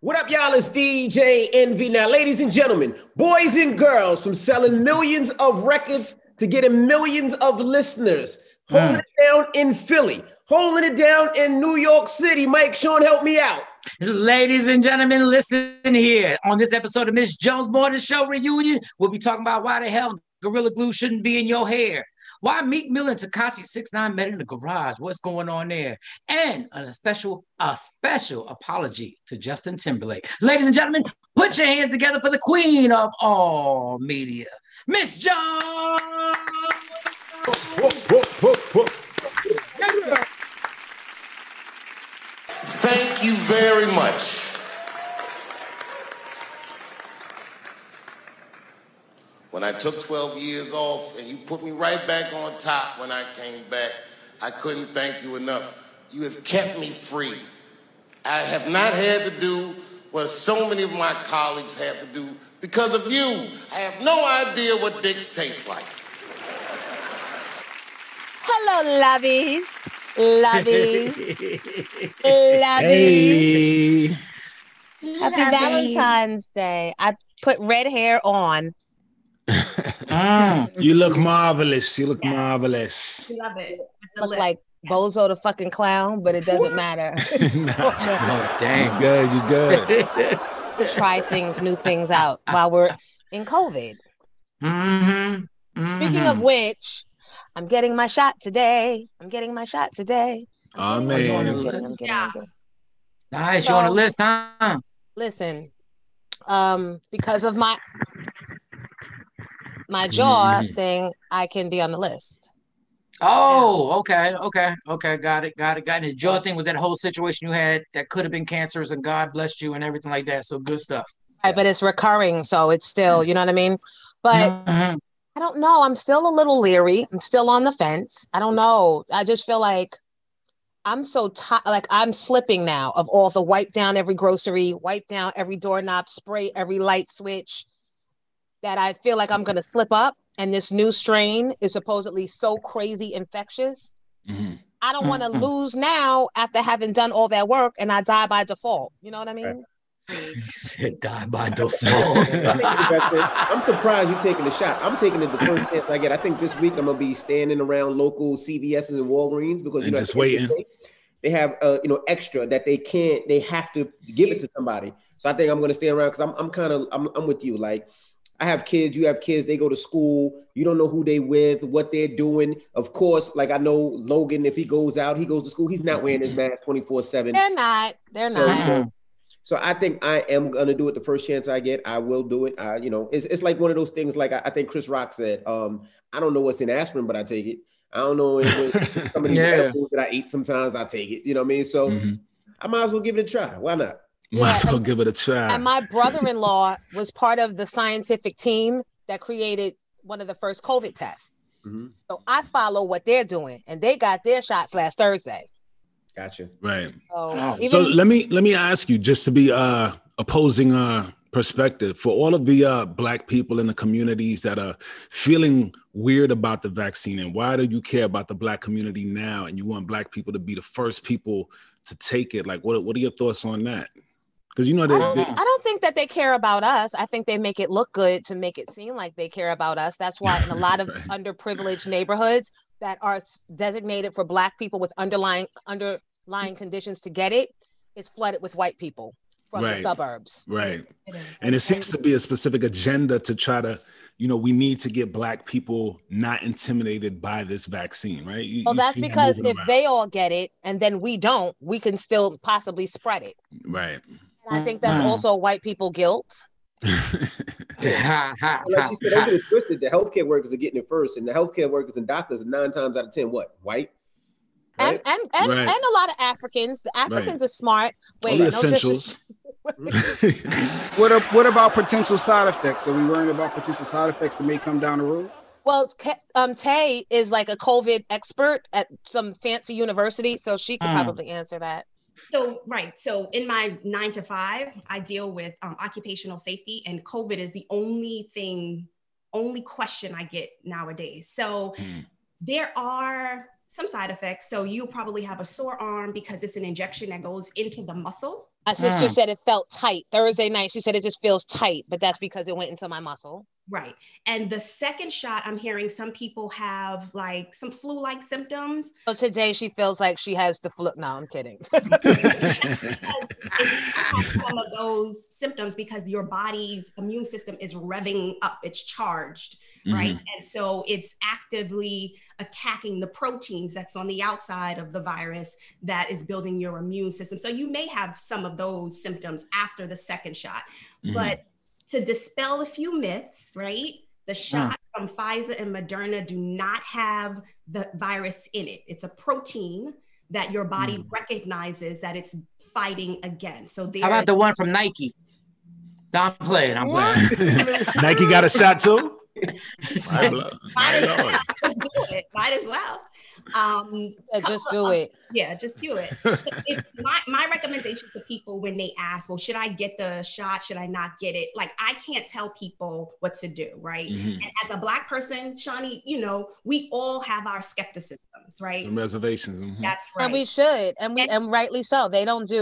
What up, y'all? It's DJ Envy. Now, ladies and gentlemen, boys and girls, from selling millions of records to getting millions of listeners, holding it down in Philly, holding it down in New York City. Mike, Shawn, help me out. Ladies and gentlemen, listen here. On this episode of Miss Jones Morning Show Reunion, we'll be talking about why the hell Gorilla Glue shouldn't be in your hair. Why Meek Mill and Tekashi 6ix9ine met in the garage. What's going on there? And a special apology to Justin Timberlake. Ladies and gentlemen, put your hands together for the queen of all media, Miss Jones. Thank you very much. When I took 12 years off and you put me right back on top when I came back, I couldn't thank you enough. You have kept me free. I have not had to do what so many of my colleagues have to do because of you. I have no idea what dicks taste like. Hello, lovies. Hey. Happy Valentine's Day. I put red hair on. You look marvelous. You look marvelous. Love it. Look like Bozo the fucking clown, but it doesn't matter. Oh, dang. You good. To try new things out while we're in COVID. Speaking of which, I'm getting my shot today. Oh, I'm man. getting. Nice. You on the list, huh? Listen, because of my jaw thing, I can be on the list. Oh, okay. Got it. And the jaw thing was that whole situation you had that could have been cancerous, and God blessed you and everything like that. So good stuff. Right, but it's recurring, so it's still, you know what I mean? But I don't know. I'm still a little leery. I'm still on the fence. I don't know. I just feel like I'm so tired. Like I'm slipping now of all the wipe down every grocery, wipe down every doorknob, spray every light switch, that I feel like I'm going to slip up. And this new strain is supposedly so crazy infectious. I don't want to lose now after having done all that work and I die by default. You know what I mean? He said die by default. I'm surprised you're taking the shot. I'm taking it the first chance I get. I think this week I'm going to be standing around local CVS's and Walgreens because, just waiting. They have, extra that they have to give it to somebody. So I think I'm going to stay around because I'm with you. Like, I have kids, you have kids, they go to school. You don't know who they with, what they're doing. Of course, like I know Logan, if he goes out, he goes to school, he's not wearing his mask 24/7. They're not. So I think I am going to do it the first chance I get. I will do it. It's like one of those things, like I think Chris Rock said, I don't know what's in aspirin, but I take it. I don't know some of these edibles that I eat sometimes, I take it. You know what I mean? So I might as well give it a try. Why not? Might as well give it a try. And my brother-in-law was part of the scientific team that created one of the first COVID tests. So I follow what they're doing, and they got their shots last Thursday. Gotcha. Right. So let me ask you, just to be opposing perspective, for all of the Black people in the communities that are feeling weird about the vaccine, and why do you care about the Black community now, and you want Black people to be the first people to take it? Like, what are your thoughts on that? Because I don't think that they care about us. I think they make it look good to make it seem like they care about us. That's why in a lot of underprivileged neighborhoods that are designated for Black people with underlying conditions to get it, it's flooded with white people from the suburbs. Right. And it seems to be a specific agenda to try to, we need to get Black people not intimidated by this vaccine, right? That's because if they all get it and then we don't, we can still possibly spread it. Right. And I think that's also white people guilt. Like she said, don't get it twisted. The healthcare workers are getting it first, and the healthcare workers and doctors are 9 times out of 10 what? White. Right? And a lot of Africans. The Africans are smart. Wait, no essentials. What about potential side effects? Are we worrying about potential side effects that may come down the road? Well, Tay is like a COVID expert at some fancy university, so she could probably answer that. So in my 9 to 5, I deal with occupational safety, and COVID is the only question I get nowadays. So there are some side effects. So you'll probably have a sore arm because it's an injection that goes into the muscle. My sister said it felt tight Thursday night. She said it just feels tight, but that's because it went into my muscle. Right. And the second shot, I'm hearing some people have like some flu-like symptoms. So today she feels like she has the flu. No, I'm kidding. It has some of those symptoms because your body's immune system is revving up. It's charged, right? And so it's actively attacking the proteins that's on the outside of the virus that is building your immune system. So you may have some of those symptoms after the second shot, but to dispel a few myths, right? The shot from Pfizer and Moderna do not have the virus in it. It's a protein that your body recognizes that it's fighting against. So how about the one from Nike? No, I'm playing. Nike got a shot too? Might as well. Just do it. Yeah, just do it. My recommendation to people when they ask, well, should I get the shot? Should I not get it? Like, I can't tell people what to do, right? And as a Black person, Shani, you know, we all have our skepticisms, right? Some reservations. That's right. And we should, and rightly so.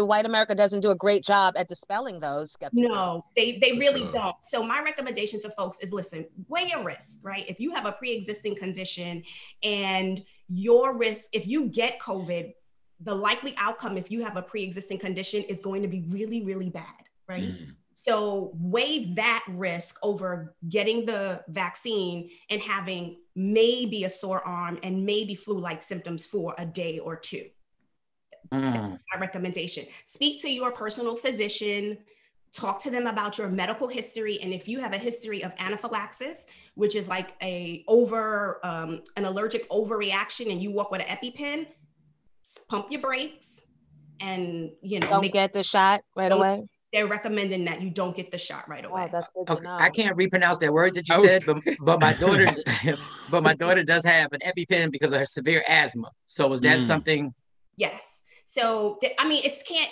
White America doesn't do a great job at dispelling those skepticisms. No, they really don't. So my recommendation to folks is, listen, weigh your risk, right? If you have a pre-existing condition and your risk, if you get COVID, the likely outcome, if you have a pre-existing condition, is going to be really, really bad, right? So weigh that risk over getting the vaccine and having maybe a sore arm and maybe flu-like symptoms for a day or two. That's my recommendation. Speak to your personal physician, talk to them about your medical history. And if you have a history of anaphylaxis, which is like an allergic overreaction, and you walk with an EpiPen, pump your brakes and, you know, don't get the shot right away. They're recommending that you don't get the shot right away. Oh, that's good to know. I can't repronounce that word that you said, but my daughter does have an EpiPen because of her severe asthma. So is that something? Yes. So, I mean,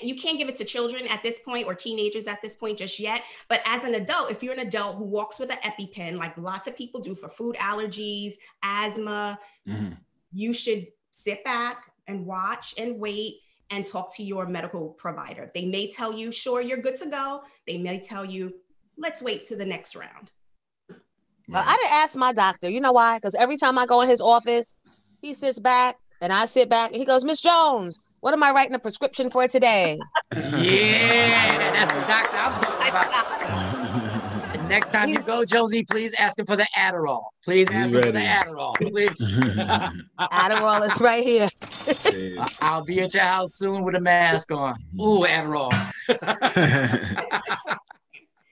you can't give it to children at this point or teenagers at this point just yet. But as an adult, if you're an adult who walks with an EpiPen, like lots of people do for food allergies, asthma, you should sit back and watch and wait and talk to your medical provider. They may tell you, sure, you're good to go. They may tell you, let's wait to the next round. Well, I didn't ask my doctor. You know why? Because every time I go in his office, he sits back and I sit back and he goes, Miss Jones, what am I writing a prescription for today? Yeah, that's the doctor I'm talking about. Next time you go, Josie, please ask him for the Adderall. Please ask him for the Adderall. Please. Adderall is right here. I'll be at your house soon with a mask on. Ooh, Adderall.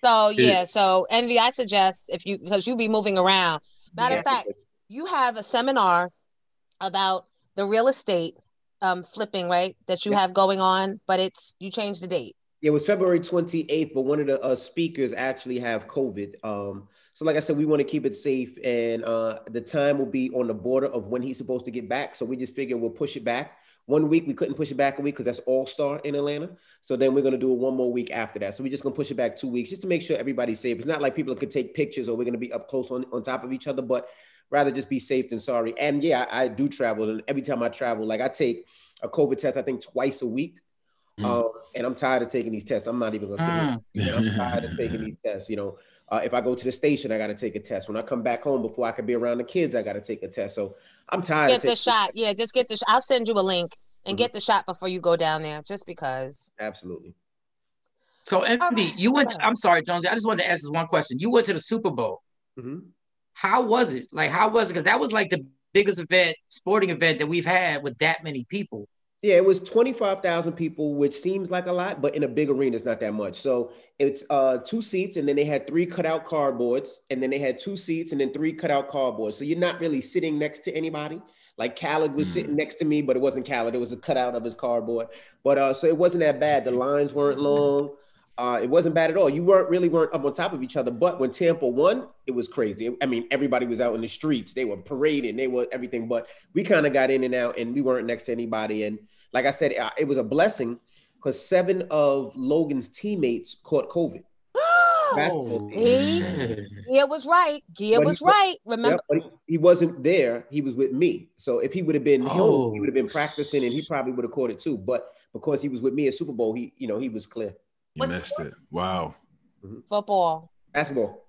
So Envy, I suggest because you be moving around. Matter of fact, you have a seminar about the real estate flipping, right? That you have going on, but you changed the date. Yeah, it was February 28th, but one of the speakers actually have COVID. So like I said, we want to keep it safe, and the time will be on the border of when he's supposed to get back. So we just figured we'll push it back 1 week. We couldn't push it back a week because that's All-Star in Atlanta. So then we're going to do it one more week after that. So we're just going to push it back 2 weeks just to make sure everybody's safe. It's not like people could take pictures or we're going to be up close on top of each other, but rather just be safe than sorry. And yeah, I do travel. And every time I travel, like I take a COVID test, I think twice a week. And I'm tired of taking these tests. I'm not even gonna say it. I'm tired of taking these tests. You know, if I go to the station, I got to take a test. When I come back home, before I can be around the kids, I got to take a test. So I'm tired. Get the shot. Yeah, just get the shot. I'll send you a link and get the shot before you go down there, just because. Absolutely. So, Envy, you went. I'm sorry, Jonesy. I just wanted to ask this one question. You went to the Super Bowl. How was it? Like, how was it? Because that was like the biggest sporting event that we've had with that many people. Yeah, it was 25,000 people, which seems like a lot, but in a big arena, it's not that much. So it's 2 seats, and then they had 3 cutout cardboards, and then they had 2 seats, and then 3 cutout cardboards. So you're not really sitting next to anybody. Like Khaled was sitting next to me, but it wasn't Khaled. It was a cutout of his cardboard. But so it wasn't that bad. The lines weren't long. It wasn't bad at all. You weren't up on top of each other. But when Tampa won, it was crazy. I mean, everybody was out in the streets. They were parading. They were everything. But we kind of got in and out, and we weren't next to anybody. And like I said, it was a blessing because 7 of Logan's teammates caught COVID. basketball team. Gia was right. Gia was right. Remember, but he wasn't there. He was with me. So if he would have been home, he would have been practicing, and he probably would have caught it too. But because he was with me at Super Bowl, he was clear. You missed it. Wow. Football. Basketball.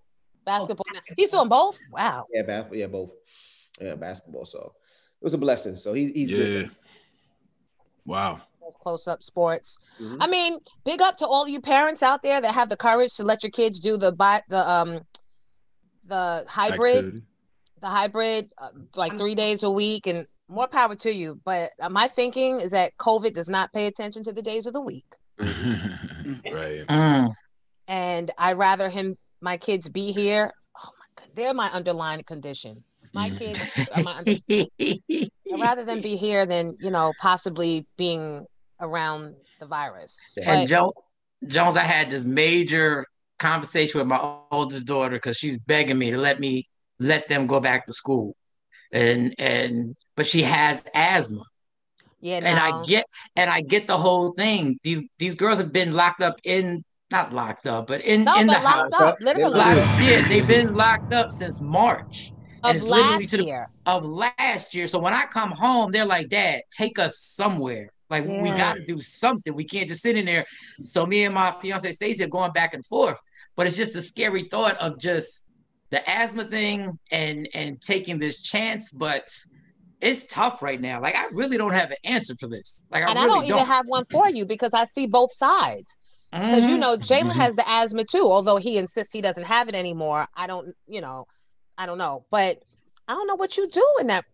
He's doing both. Wow. Yeah, both. Yeah, basketball. So it was a blessing. So he's good. Wow. Close up sports. I mean, big up to all you parents out there that have the courage to let your kids do the hybrid activity. The hybrid like 3 days a week, and more power to you. But my thinking is that COVID does not pay attention to the days of the week. Right. And I'd rather my kids be here. Oh my God, they're my underlying condition. My kids are my I'd rather them be here than, possibly being around the virus. And Jones, I had this major conversation with my oldest daughter because she's begging me to let them go back to school. But she has asthma. Yeah, no. And I get the whole thing. These girls have been locked up not locked up, but in the house. Literally. Yeah, they've been locked up since March. Of last year. So when I come home, they're like, Dad, take us somewhere. Like, we got to do something. We can't just sit in there. So me and my fiance Stacey are going back and forth. But it's just a scary thought of just the asthma thing and taking this chance. But it's tough right now. Like, I really don't have an answer for this. Like, I don't even have one for you because I see both sides. Because, Jalen has the asthma too, although he insists he doesn't have it anymore. I don't know. But I don't know what you do in that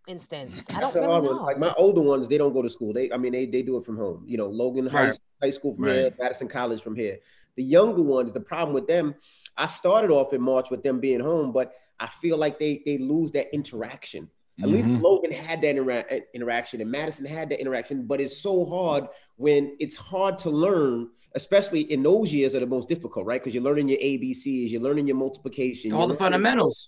instance. I don't really know. Like my older ones, they don't go to school. They do it from home. Logan High School from here, Madison College from here. The younger ones, the problem with them, I started off in March with them being home, but I feel like they lose that interaction. At least Logan had that interaction and Madison had that interaction, but it's so hard when it's hard to learn, especially in those years that are the most difficult, right? Because you're learning your ABCs, you're learning your multiplication. All the fundamentals.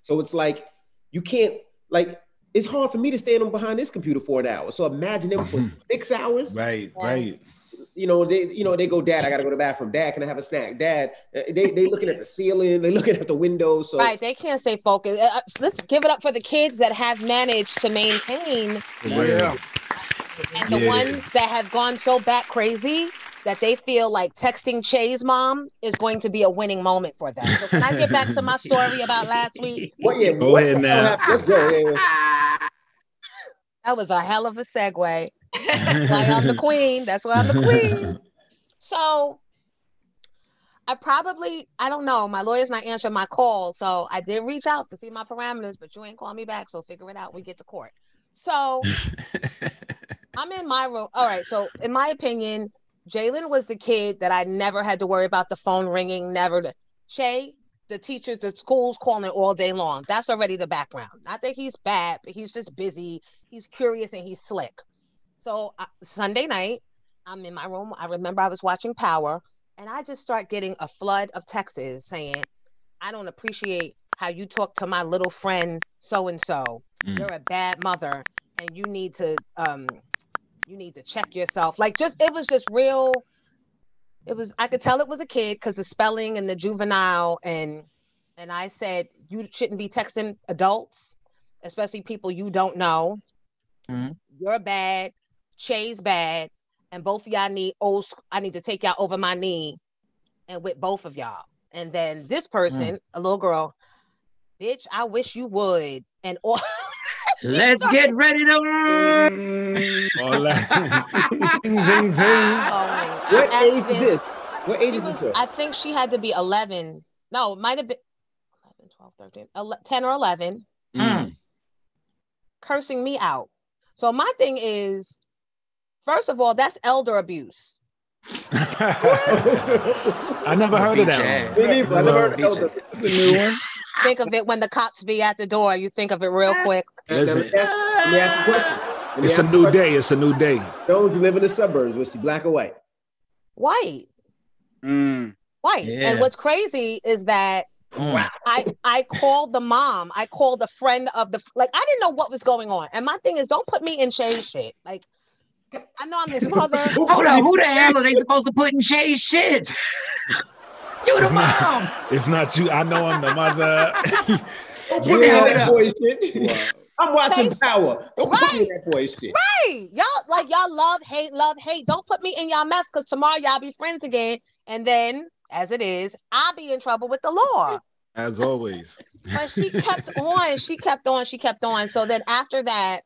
So it's like, you can't, like, it's hard for me to stand behind this computer for an hour. So imagine them for 6 hours. Right. They go, Dad, I got to go to the bathroom. Dad, can I have a snack? Dad, they looking at the ceiling. They looking at the windows. So. Right. They can't stay focused. Let's give it up for the kids that have managed to maintain. Yeah. And the ones that have gone so bat crazy that they feel like texting Che's mom is going to be a winning moment for them. So can I get back to my story about last week? Go ahead now. Let's go. That was a hell of a segue. That's why I'm the queen. That's why I'm the queen. So I don't know. My lawyer's not answering my call. So I did reach out to see my parameters, but you ain't calling me back. So figure it out when we get to court. So I'm in my room. All right. So in my opinion, Jalen was the kid that I never had to worry about the phone ringing. Che, the teachers, the school's calling all day long. That's already the background. Not that he's bad, but he's just busy. He's curious and he's slick. So Sunday night, I'm in my room. I remember I was watching Power, and I just start getting a flood of texts saying, I don't appreciate how you talk to my little friend so-and-so. You're a bad mother, and you need to check yourself. Like, it was just real. I could tell it was a kid because the spelling and the juvenile, and I said, you shouldn't be texting adults, especially people you don't know. You're bad. Che's bad. And both of y'all I need to take y'all over my knee and with both of y'all. And then this person, a little girl, bitch, I wish you would. And all let's get ready to all that. Ding, ding, ding. What age is this? What age is this? I think she had to be 11. No, it might have been 11, 12, 13, 10 or 11. Cursing me out. So my thing is, first of all, that's elder abuse. I never heard of that. I never heard of elder. It's a new one. Think of it when the cops be at the door. You think of it real quick. Listen, let me ask you a question. It's a new day. It's a new day. Those who live in the suburbs, was she black or white? White. White. Yeah. And what's crazy is that I called the mom. I called a friend of I didn't know what was going on. And my thing is, don't put me in Shay's shit. Like, I know I'm his mother. Hold on, who the hell are they supposed to put in Shay's shit? You the mom. If not you, I know I'm the mother. Don't put me on that boy shit. Wow. I'm watching Okay, Power. Don't put me in that boy shit. Right. Y'all love, hate. Don't put me in y'all mess because tomorrow y'all be friends again. And then, as it is, I'll be in trouble with the law. As always. But she kept on. So then after that,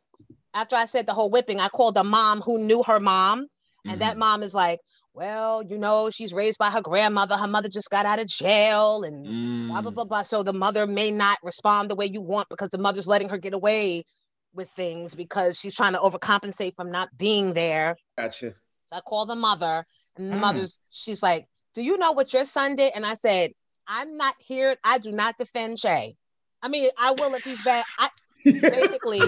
after I said the whole whipping, I called a mom who knew her mom. And that mom is like, well, you know, she's raised by her grandmother. Her mother just got out of jail and blah, blah, blah, blah. So the mother may not respond the way you want because the mother's letting her get away with things because she's trying to overcompensate from not being there. Gotcha. So I called the mother and the she's like, do you know what your son did? And I said, I'm not here. I do not defend Shay. I mean, I will if he's bad. Basically,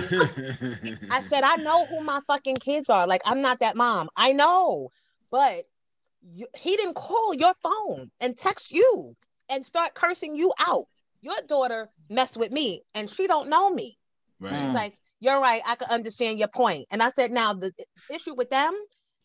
I said, I know who my fucking kids are. Like, I'm not that mom. I know. But he didn't call your phone and text you and start cursing you out. Your daughter messed with me and she don't know me. Right. She's like, you're right. I can understand your point. And I said, now the issue with them,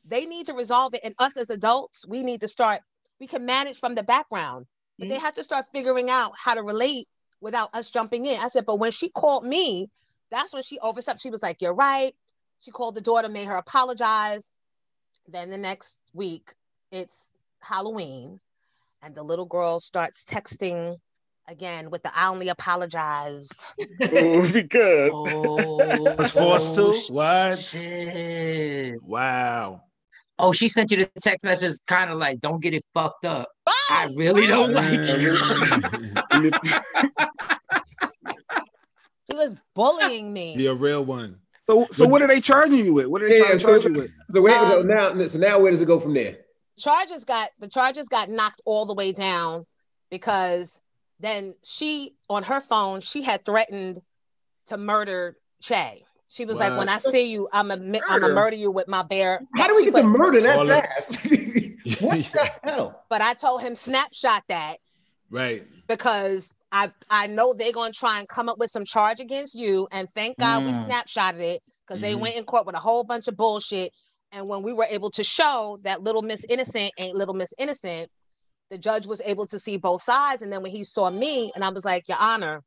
they need to resolve it. And us as adults, we need to start, we can manage from the background, but they have to start figuring out how to relate without us jumping in. I said, but when she called me, that's when she overstepped. She was like, you're right. She called the daughter, made her apologize. Then the next week, it's Halloween, and the little girl starts texting again with the I only apologized. Because was forced to? What? Shit. Wow. Oh, she sent you the text message kind of like, don't get it fucked up. Right, I really don't like you. She was bullying me. Be a real one. So what are they charging you with? What are they trying to charge you with? So now where does it go from there? The charges got knocked all the way down because then she, on her phone, she had threatened to murder Che. She was like, when I see you, I'm gonna murder you with my bare. How do we get to murder that fast? What the hell? But I told him snapshot that. Right. Because I know they're going to try and come up with some charge against you. And thank God we snapshotted it because they went in court with a whole bunch of bullshit. And when we were able to show that little Miss Innocent ain't little Miss Innocent, the judge was able to see both sides. And then when he saw me and I was like, Your Honor,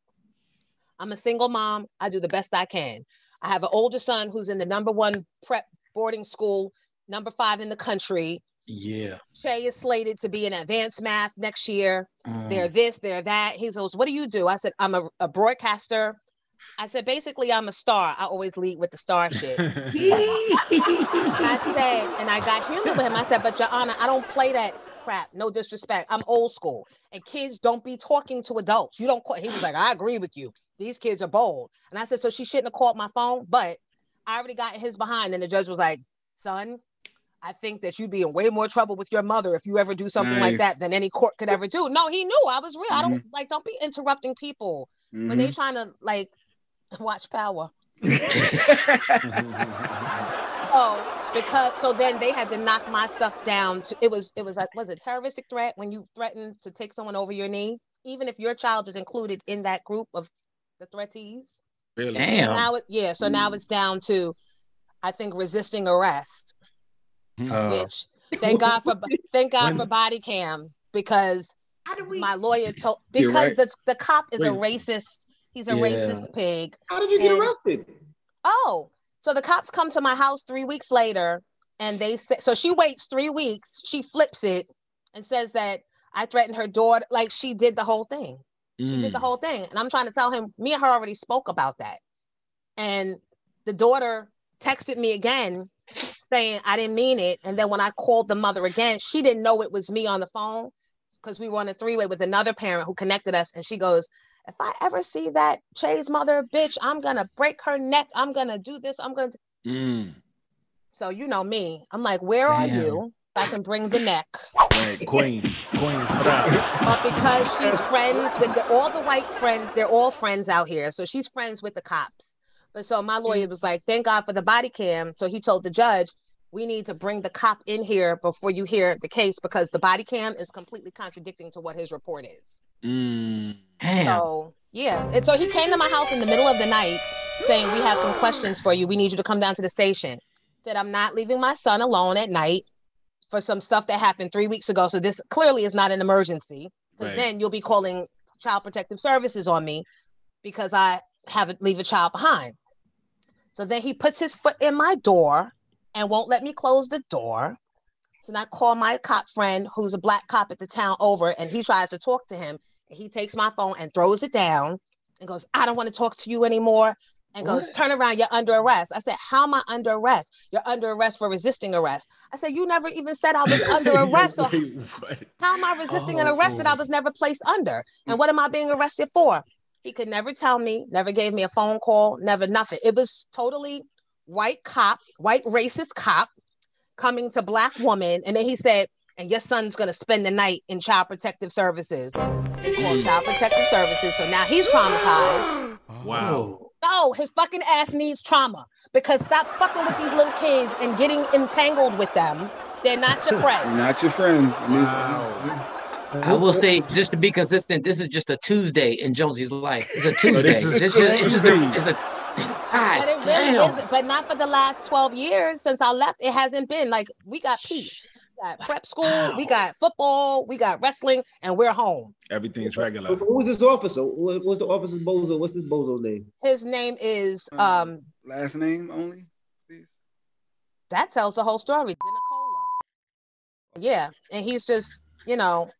I'm a single mom. I do the best I can. I have an older son who's in the #1 prep boarding school, #5 in the country. Yeah. Che is slated to be in advanced math next year. They're this, they're that. He goes, what do you do? I said, I'm a broadcaster. I said, basically, I'm a star. I always lead with the star shit. I said, and I got human with him. I said, but Your Honor, I don't play that crap. No disrespect. I'm old school. And kids don't be talking to adults. You don't call. He was like, I agree with you. These kids are bold. And I said, so she shouldn't have called my phone. But I already got in his behind. And the judge was like, son, I think that you'd be in way more trouble with your mother if you ever do something like that than any court could ever do. No, he knew I was real. I don't be interrupting people when they trying to like watch Power. So then they had to knock my stuff down. It was like, was it terroristic threat when you threaten to take someone over your knee, even if your child is included in that group of the threatees? Really? Damn. So now it's down to, I think, resisting arrest. Which thank God for body cam because my lawyer told because the cop is a racist. He's a racist pig. How did you get arrested? Oh, so the cops come to my house 3 weeks later and they say, so she waits 3 weeks. She flips it and says that I threatened her daughter. Like she did the whole thing. She did the whole thing. And I'm trying to tell him, me and her already spoke about that. And the daughter texted me again saying I didn't mean it. And then when I called the mother again, she didn't know it was me on the phone because we were on a 3-way with another parent who connected us. And she goes, if I ever see that Che's mother, bitch, I'm going to break her neck. I'm going to do this. I'm going to. So you know me. I'm like, where are you? I can bring the neck. Right. Queens, what up? But because she's friends with all the white friends, they're all friends out here. So she's friends with the cops. But so my lawyer was like, thank God for the body cam. So he told the judge, we need to bring the cop in here before you hear the case because the body cam is completely contradicting to what his report is. So, yeah. And so he came to my house in the middle of the night saying, we have some questions for you. We need you to come down to the station. Said, I'm not leaving my son alone at night for some stuff that happened 3 weeks ago. So this clearly is not an emergency, because then you'll be calling Child Protective Services on me because I haven't leave a child behind. So then he puts his foot in my door and won't let me close the door. So then I call my cop friend, who's a black cop at the town over, and he tries to talk to him. And he takes my phone and throws it down and goes, I don't want to talk to you anymore. And goes, turn around, you're under arrest. I said, how am I under arrest? You're under arrest for resisting arrest. I said, you never even said I was under arrest. So how am I resisting an arrest that I was never placed under? And what am I being arrested for? He could never tell me, never gave me a phone call, never nothing. It was totally white racist cop coming to black woman. And then he said, and your son's going to spend the night in Child Protective Services. They call Child Protective Services. So now he's traumatized. Wow. No, his fucking ass needs trauma, because stop fucking with these little kids and getting entangled with them. They're not your friends. Not your friends. Wow. I will say, just to be consistent, this is just a Tuesday in Josie's life. It's a Tuesday. It's a but it really is, but not for the last 12 years since I left. It hasn't been like, we got peace. We got prep school, we got football, we got wrestling, and we're home. Everything's regular. Who was this officer? What's the officer's bozo? What's this bozo's name? His name is last name only, please. That tells the whole story. Dinicola. Yeah, and he's just,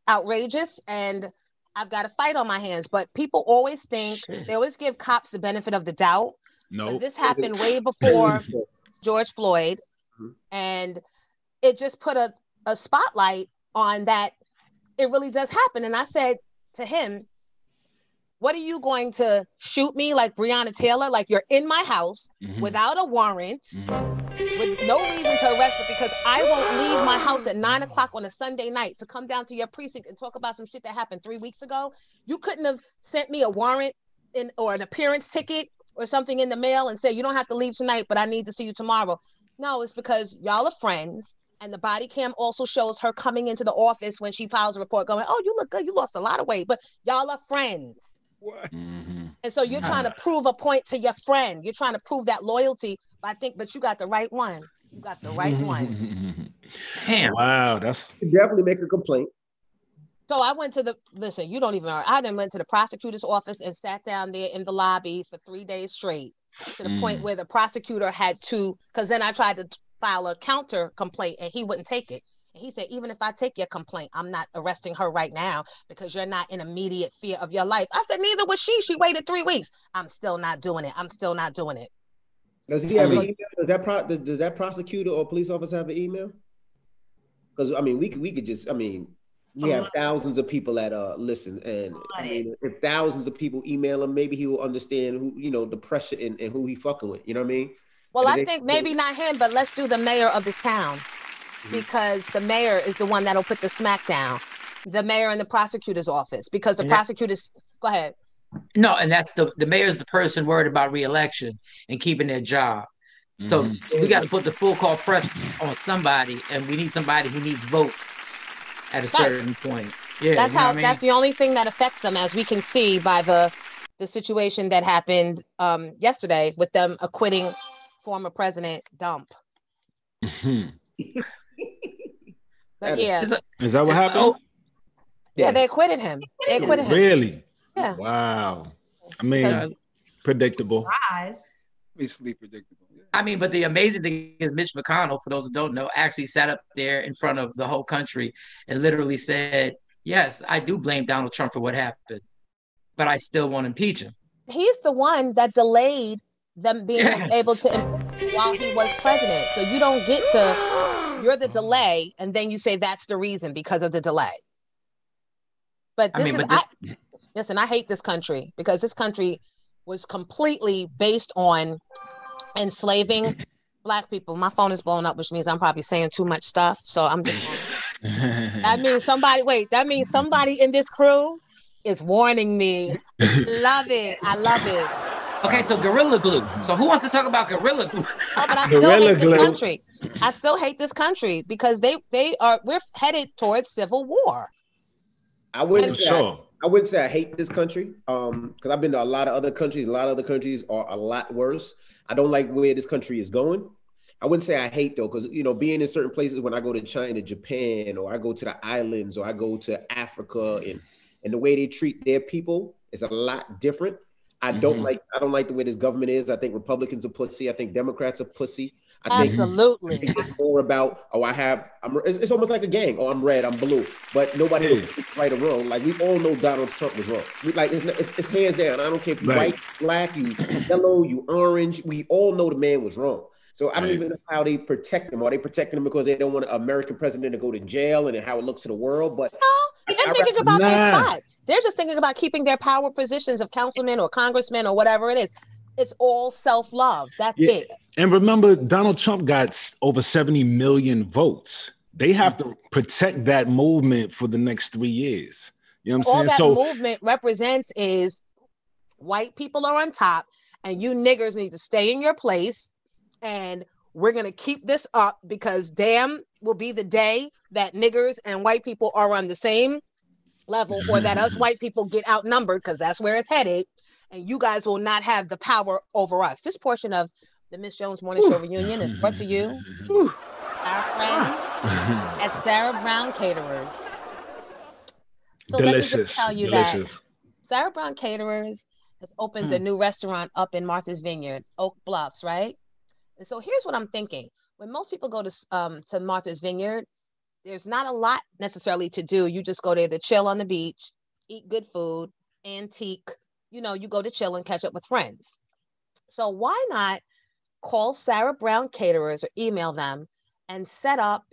outrageous, and I've got a fight on my hands. But people always think, they always give cops the benefit of the doubt. No, this happened way before George Floyd, and it just put a spotlight on that. It really does happen. And I said to him, what are you going to shoot me like Breonna Taylor? Like, you're in my house without a warrant, with no reason to arrest me, because I won't leave my house at 9 o'clock on a Sunday night to come down to your precinct and talk about some shit that happened 3 weeks ago. You couldn't have sent me a warrant or an appearance ticket or something in the mail and say, you don't have to leave tonight, but I need to see you tomorrow. No, it's because y'all are friends. And the body cam also shows her coming into the office when she files a report going, oh, you look good. You lost a lot of weight, but y'all are friends. What? And so you're trying to prove a point to your friend. You're trying to prove that loyalty. But you got the right one. You got the right one. Damn. Wow. That's definitely make a complaint. So I went to I then went to the prosecutor's office and sat down there in the lobby for 3 days straight, to the point where the prosecutor had to, because then I tried to file a counter complaint and he wouldn't take it. And he said, even if I take your complaint, I'm not arresting her right now because you're not in immediate fear of your life. I said, neither was she. She waited 3 weeks. I'm still not doing it. Does he have an email? Does that prosecutor or police officer have an email? Because, I mean, we could just, I mean, we have thousands of people that listen, and I mean, if thousands of people email him, maybe he will understand who, the pressure and who he fucking with. You know what I mean? Well, I think maybe not him, but let's do the mayor of this town, because the mayor is the one that'll put the smack down. The mayor and the prosecutor's office, because the prosecutors. Go ahead. No, and that's the mayor's the person worried about re-election and keeping their job. So we got to put the full court press on somebody, and we need somebody who needs votes at a certain point. Yeah, that's the only thing that affects them, as we can see by the situation that happened yesterday with them acquitting former President Dump. But yeah, is that what happened? Yeah, they acquitted him. Really? Yeah. Wow. I mean, predictable. Basically predictable. I mean, but the amazing thing is Mitch McConnell, for those who don't know, actually sat up there in front of the whole country and literally said, yes, I do blame Donald Trump for what happened, but I still want to impeach him. He's the one that delayed them being able to impeach him while he was president. So you don't get to, you're the delay, and then you say that's the reason because of the delay. But listen, I hate this country because this country was completely based on enslaving Black people. My phone is blowing up, which means I'm probably saying too much stuff. So I'm just that means somebody in this crew is warning me. Love it. I love it. Okay, so Gorilla Glue. So who wants to talk about Gorilla Glue? Oh, but I still hate this country. I still hate this country because we're headed towards civil war. I wouldn't say I hate this country because I've been to a lot of other countries. A lot of other countries are a lot worse. I don't like where this country is going. I wouldn't say I hate though, because being in certain places, when I go to China, Japan, or I go to the islands, or I go to Africa, and the way they treat their people is a lot different. I don't like the way this government is. I think Republicans are pussy. I think Democrats are pussy. I think it's more about, it's almost like a gang. Oh, I'm red, I'm blue. But nobody knows if it's right or wrong. Like, we all know Donald Trump was wrong. It's hands down. I don't care if you white, black, you yellow, you orange. We all know the man was wrong. So I don't even know how they protect him. Are they protecting him because they don't want an American president to go to jail and how it looks to the world? But no, they're thinking about their spots. They're just thinking about keeping their power positions of councilmen or congressmen or whatever it is. It's all self-love. That's it. And remember, Donald Trump got over 70 million votes. They have to protect that movement for the next 3 years. You know what I'm saying? All that movement represents is white people are on top and you niggers need to stay in your place. And we're going to keep this up because damn will be the day that niggers and white people are on the same level, or that us white people get outnumbered, because that's where it's headed. And you guys will not have the power over us. This portion of the Miss Jones Morning Show reunion is brought to you our friends at Sarah Brown Caterers. So let me just tell you that Sarah Brown Caterers has opened a new restaurant up in Martha's Vineyard, Oak Bluffs, right? And so here's what I'm thinking. When most people go to Martha's Vineyard, there's not a lot necessarily to do. You just go there to chill on the beach, eat good food, antique. You go to chill and catch up with friends. So why not call Sarah Brown Caterers or email them and set up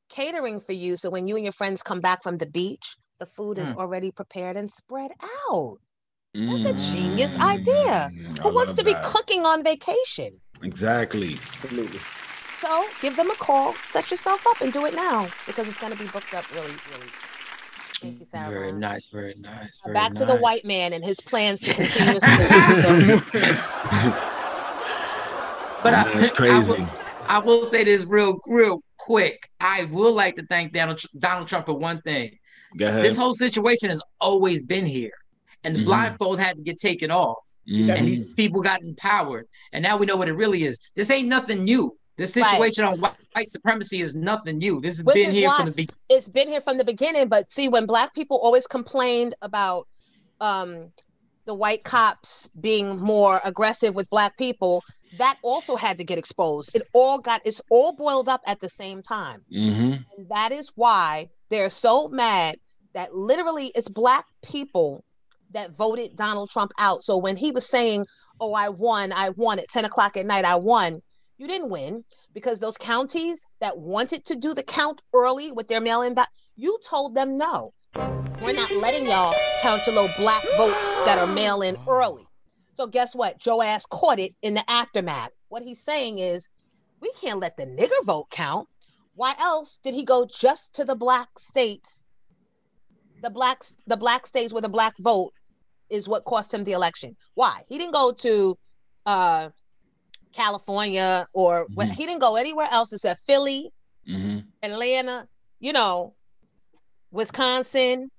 catering for you, so when you and your friends come back from the beach, the food is already prepared and spread out. That's a genius idea. Who wants to be cooking on vacation? Exactly. Absolutely. So give them a call, set yourself up and do it now, because it's going to be booked up really, really. Thank you, Sarah. Very nice, very nice. Back to the white man and his plans to continue. But it's crazy. I will say this real quick. I would like to thank Donald Trump for one thing. Go ahead. This whole situation has always been here. And the blindfold had to get taken off. And these people got empowered. And now we know what it really is. This ain't nothing new. This situation on white supremacy is nothing new. This has been here from the beginning. It's been here from the beginning. But see, when Black people always complained about the white cops being more aggressive with Black people, that also had to get exposed. It's all boiled up at the same time. And that is why they're so mad that literally it's Black people that voted Donald Trump out. So when he was saying, oh, I won at 10 o'clock at night, I won. You didn't win, because those counties that wanted to do the count early with their mail-in ballot, you told them no. We're not letting y'all count your little Black votes that are mail-in early. So guess what? Joe ass caught it in the aftermath. What he's saying is, we can't let the nigger vote count. Why else did he go just to the Black states? The black states where the Black vote is what cost him the election. Why? He didn't go to California or he didn't go anywhere else except Philly, Atlanta, Wisconsin.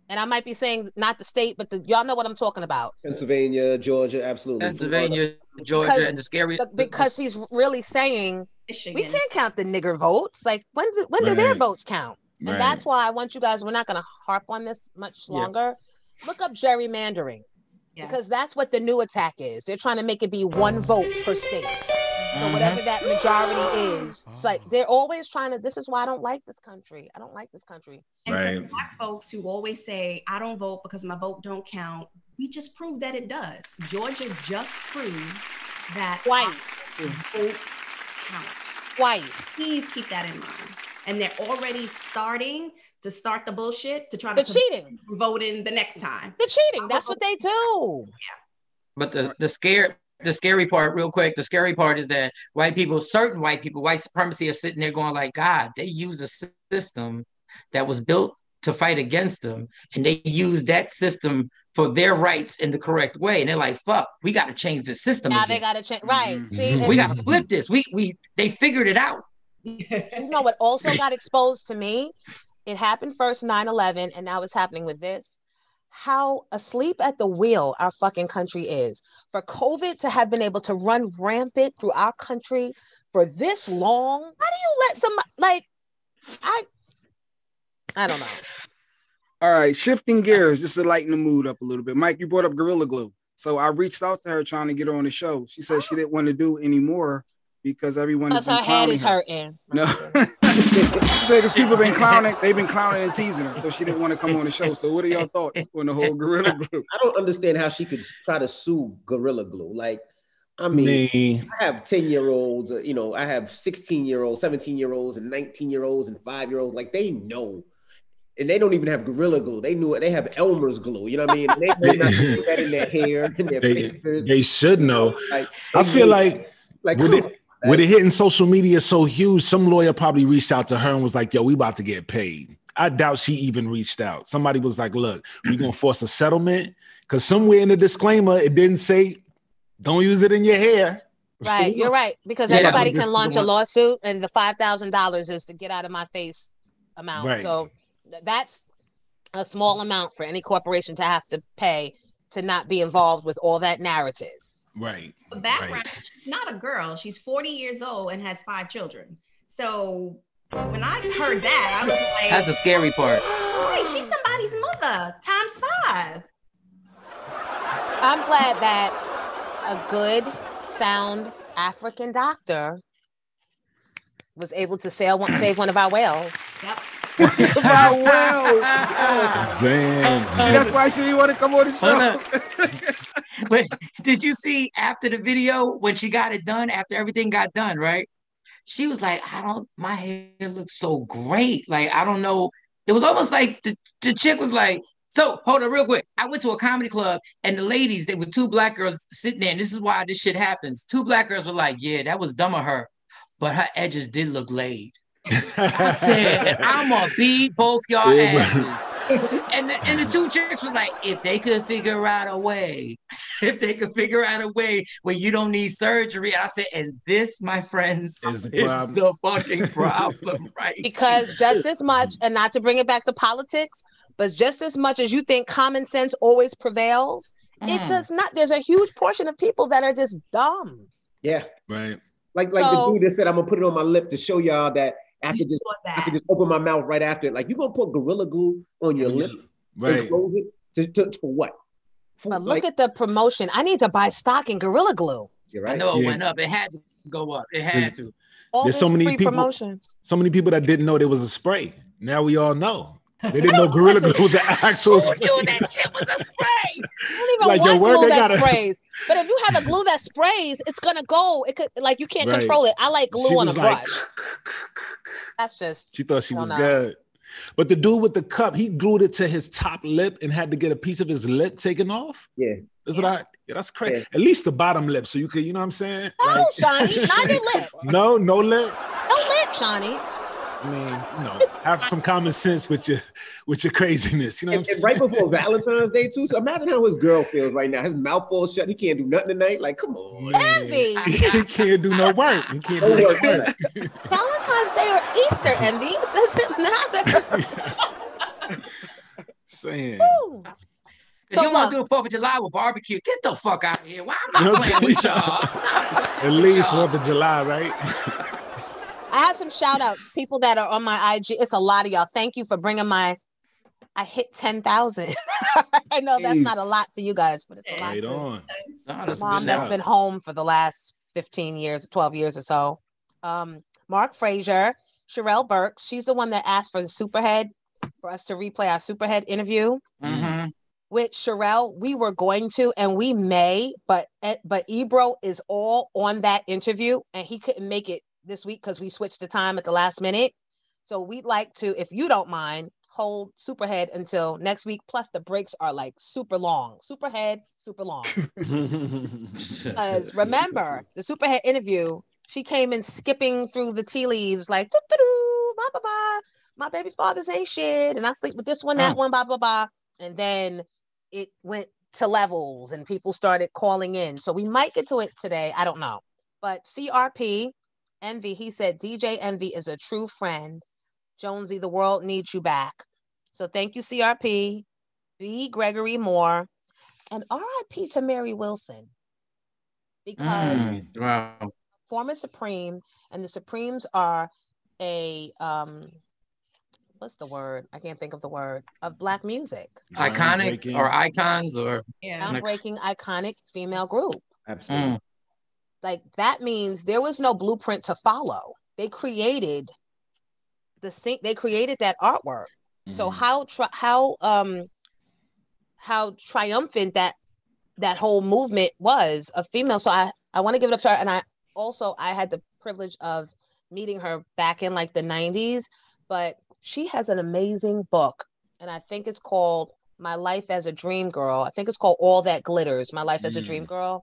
And I might be saying not the state, but y'all know what I'm talking about. Pennsylvania, Georgia, absolutely. Pennsylvania, Georgia, and the scary. Because he's really saying Michigan. We can't count the nigger votes. Like when do their votes count? And that's why I want you guys, we're not going to harp on this much longer. Look up gerrymandering, because that's what the new attack is. They're trying to make it be one vote per state. So whatever that majority is, it's like they're always trying to, this is why I don't like this country. I don't like this country. And so Black folks who always say, I don't vote because my vote don't count, we just proved that it does. Georgia just proved that votes count. Twice. Please keep that in mind. And they're already starting to start the bullshit to try to cheating, voting the next time. The cheating, that's what they do. Yeah. But the scary part, real quick, the scary part is that certain white people, white supremacy, are sitting there going like, God, they use a system that was built to fight against them, and they use that system for their rights in the correct way. And they're like, fuck, we got to change the system. Now they got to change. Right. See, we got to flip this. They figured it out. You know what also got exposed to me? It happened first 9/11, and now it's happening with this. How asleep at the wheel our fucking country is. For COVID to have been able to run rampant through our country for this long? How do you let somebody like I don't know. All right, shifting gears just to lighten the mood up a little bit. Mike, you brought up Gorilla Glue. So I reached out to her trying to get her on the show. She said she didn't want to do anymore because everyone has been clowning her. Hurting. No. She said because people have been clowning, they've been clowning and teasing her, so she didn't want to come on the show. So what are your thoughts on the whole Gorilla Glue? I don't understand how she could try to sue Gorilla Glue. Like, I mean, I have 10-year-olds, I have 16-year-olds, 17-year-olds, and 19-year-olds, and 5-year-olds. Like, they know. And they don't even have Gorilla Glue. They knew it. They have Elmer's glue. You know what I mean? They know not to put that in their hair, in their fingers. They should know. Like, I feel like with it hitting social media so huge, some lawyer probably reached out to her and was like, yo, we about to get paid. I doubt she even reached out. Somebody was like, look, we're going to force a settlement. Because somewhere in the disclaimer, it didn't say, don't use it in your hair. Right, you're right. Because everybody can launch a lawsuit and the $5,000 is to get out of my face amount. Right. So that's a small amount for any corporation to have to pay to not be involved with all that narrative. Right. The background, she's not a girl. She's 40 years old and has 5 children. So when I heard that, I was like, that's the scary part. Wait, she's somebody's mother times 5. I'm glad that a good, sound African doctor was able to save one of our whales. Yep. About whales. Damn. That's why she didn't want to come on the show. But did you see after the video when she got it done, after everything got done, right? She was like, my hair looks so great. Like, I don't know. It was almost like the chick was like, so hold on real quick. I went to a comedy club and the ladies, they were 2 black girls sitting there. And this is why this shit happens. 2 black girls were like, yeah, that was dumb of her. But her edges did look laid. I said, I'm gonna beat both y'all asses. And the 2 chicks were like, if they could figure out a way where you don't need surgery. I said, and this, my friends, is the fucking problem, right? Because just as much, and not to bring it back to politics, but just as much as you think common sense always prevails, it does not. There's a huge portion of people that are just dumb. Yeah. Right. Like the dude that said, I'm gonna put it on my lip to show y'all that I could just open my mouth right after it. Like, you gonna put Gorilla Glue on your lip, right? And close it for what? But look at the promotion. I need to buy stock in Gorilla Glue. You're right. I know it went up. It had to go up. It had to. There's so many people. So many people that didn't know there was a spray. Now we all know. They didn't know Gorilla Glue was the actual spray. Who knew that shit was a spray? I don't even want glue that sprays. But if you have a glue that sprays, it's gonna go. It could, like, you can't control it. I like glue on a brush. That's just. She thought she was good. But the dude with the cup, he glued it to his top lip and had to get a piece of his lip taken off. Yeah. That's crazy. Yeah. At least the bottom lip, so you could, you know what I'm saying? No, Shani, not your lip. No lip. No lip, Shani. I mean, have some common sense with your craziness. You know what I'm saying? Right before Valentine's Day too. So imagine how his girl feels right now. His mouth all shut. He can't do nothing tonight. Like, come on. Envy. He can't do no work. He can't do no work. Valentine's Day or Easter, Envy. It doesn't matter. Saying. If you want to do 4th of July with barbecue, get the fuck out of here. Why am I playing with y'all? At least 4th of July, right? I have some shout outs, people that are on my IG. It's a lot of y'all. Thank you for bringing I hit 10,000. I know that's not a lot to you guys, but it's a lot. Right on. Mom that's been home for the last 15 years, 12 years or so. Mark Frazier, Sherelle Burks. She's the one that asked for the Superhead, for us to replay our Superhead interview. Mm-hmm. With Sherelle, we were going to, and we may, but Ebro is all on that interview, and he couldn't make it this week because we switched the time at the last minute. So we'd like to, if you don't mind, hold Superhead until next week. Plus the breaks are like super long. Superhead, super long. Because remember, the Superhead interview, she came in skipping through the tea leaves like, doo-doo-doo, blah, blah, blah. My baby's fathers ain't shit. And I sleep with this one, that one, blah, blah, blah. And then it went to levels and people started calling in. So we might get to it today. I don't know. But CRP, Envy, he said, DJ Envy is a true friend. Jonesy, the world needs you back. So thank you, CRP. B. Gregory Moore. And RIP to Mary Wilson. Because former Supreme, and the Supremes are a what's the word? I can't think of the word of Black music. Iconic or icons or groundbreaking, iconic female group. Absolutely. Like that means there was no blueprint to follow. They created that artwork. So how triumphant that whole movement was of female. So I want to give it up to her. And I had the privilege of meeting her back in like the 90s, but she has an amazing book. And I think it's called My Life as a Dream Girl. I think it's called All That Glitters, My Life as a Dream Girl.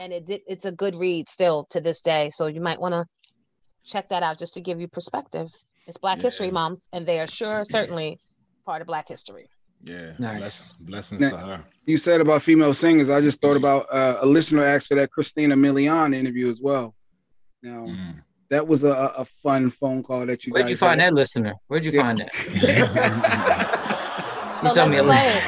And it's a good read still to this day. So you might want to check that out just to give you perspective. It's Black History Month, and they are certainly part of Black history. Yeah, nice. Blessings to her. You said about female singers. I just thought about a listener asked for that Christina Milian interview as well. Now, that was a fun phone call that you Where'd guys you find had. that listener? Where'd you find that? So let's play it.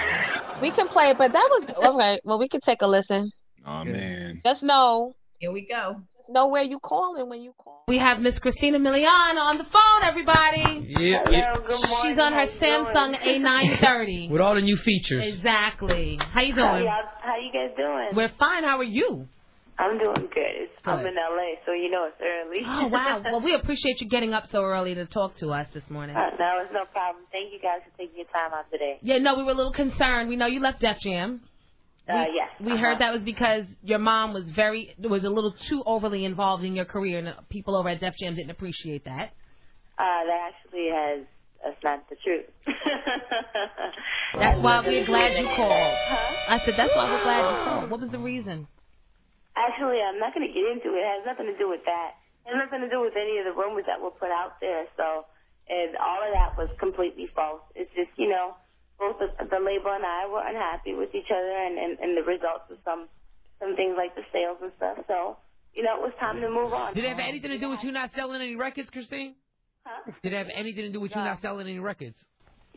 We can play it, but that was okay. Well, we can take a listen. Oh man. Just know. Here we go. Just know where you calling when you call. We have Miss Christina Milian on the phone, everybody. Yeah. Hello, good morning. She's on her Samsung A930. With all the new features. Exactly. How you doing? How you guys doing? We're fine. How are you? I'm doing good. I'm in LA, so you know it's early. Oh, wow. Well, we appreciate you getting up so early to talk to us this morning. No, it's no problem. Thank you guys for taking your time out today. Yeah, no, we were a little concerned. We know you left Def Jam. Yes. We heard that was because your mom was a little too overly involved in your career, and people over at Def Jam didn't appreciate that. That's not the truth. That's why we're glad you called. I said, that's why we're glad you called. What was the reason? Actually, I'm not going to get into it. It has nothing to do with that. It has nothing to do with any of the rumors that were put out there. So, and all of that was completely false. It's just, both the label and I were unhappy with each other and the results of some things like the sales and stuff. So, it was time to move on. Did it have anything to do with you not selling any records, Christine? Huh? Did it have anything to do with you not selling any records?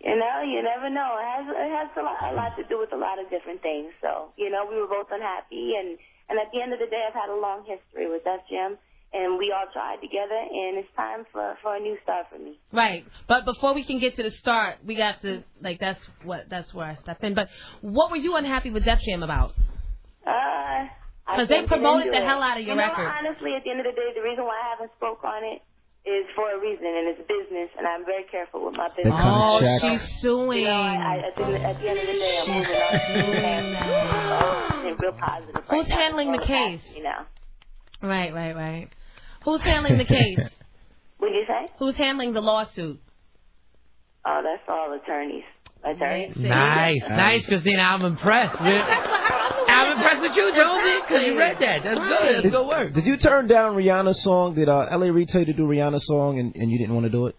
You never know. It has a lot to do with a lot of different things. So, we were both unhappy, and at the end of the day, I've had a long history with Def Jam, and we all tried together, and it's time for a new start for me. Right. But before we can get to the start, we got to, that's where I step in. But what were you unhappy with Def Jam about? Because they promoted the hell out of your record. Honestly, at the end of the day, the reason why I haven't spoke on it is for a reason, and it's business, and I'm very careful with my business. Oh, she's suing. At the end of the day, I'm moving on. Real positive. Who's handling the case? Right. Who's handling the case? What did you say? Who's handling the lawsuit? Oh, that's all attorneys. Nice, Christina. I'm impressed. I'm impressed with you, Jonesy, because you read that. That's good. That's good work. Did you turn down Rihanna's song? Did L.A. Reid tell you to do Rihanna's song and you didn't want to do it?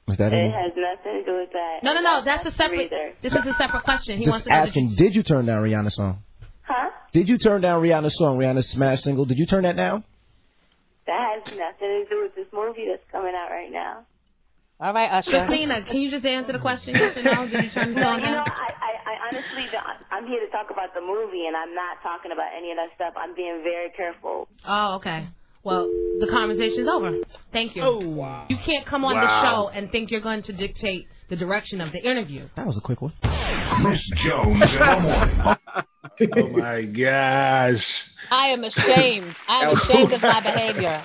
Was that it? Has nothing to do with that. No. That's a separate. This is a separate question. He wants to asking. Did you turn down Rihanna's song? Huh? Did you turn down Rihanna's song, Rihanna's smash single? Did you turn that down? That has nothing to do with this movie that's coming out right now. All right, Usher. Christina, can you just answer the question? Yes or no? Did you turn the song down? I honestly, I'm here to talk about the movie, and I'm not talking about any of that stuff. I'm being very careful. Oh, okay. Well, the conversation's over. Thank you. Oh, wow. You can't come on the show and think you're going to dictate the direction of the interview. That was a quick one. Miss Jones in the morning. Oh my gosh. I am ashamed. I am ashamed of my behavior.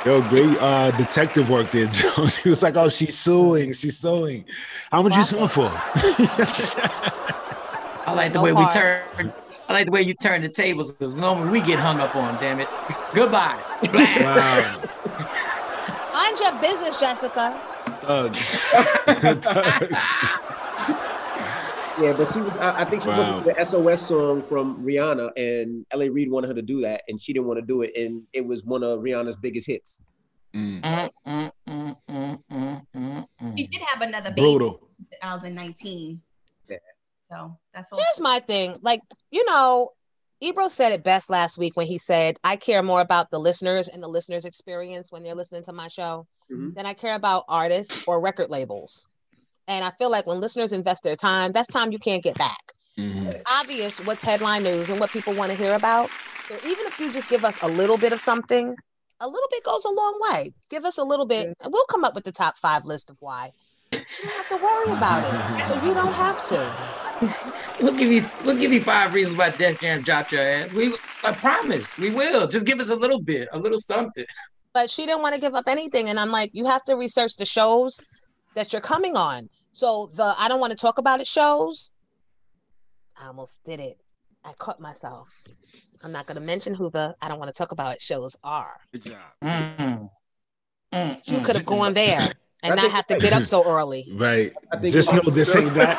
Yo, great detective work there, Jones. He was like, oh, she's suing. How much you suing for? I like the way we turn. I like the way you turn the tables, because normally we get hung up on, damn it. Goodbye. Wow. Mind your business, Jessica. Yeah, but she was. I think she was the SOS song from Rihanna, and L.A. Reid wanted her to do that, and she didn't want to do it, and it was one of Rihanna's biggest hits. She did have another baby in 2019. Yeah. So that's all. Here's my thing. Ebro said it best last week when he said, I care more about the listeners and the listeners' experience when they're listening to my show than I care about artists or record labels. And I feel like when listeners invest their time, that's time you can't get back. It's obvious what's headline news and what people want to hear about. So even if you just give us a little bit of something, a little bit goes a long way. Give us a little bit, and we'll come up with the top 5 list of why. You don't have to worry about it, so you don't have to. We'll give you 5 reasons why Def Jam dropped your ass. I promise we will. Just give us a little bit, a little something. But she didn't want to give up anything, and I'm like, you have to research the shows that you're coming on. So the I don't want to talk about it shows. I almost did it. I caught myself. I'm not going to mention who the I don't want to talk about it shows are. Good job. You could have gone there and not have to get up so early. Right. Just know this ain't that.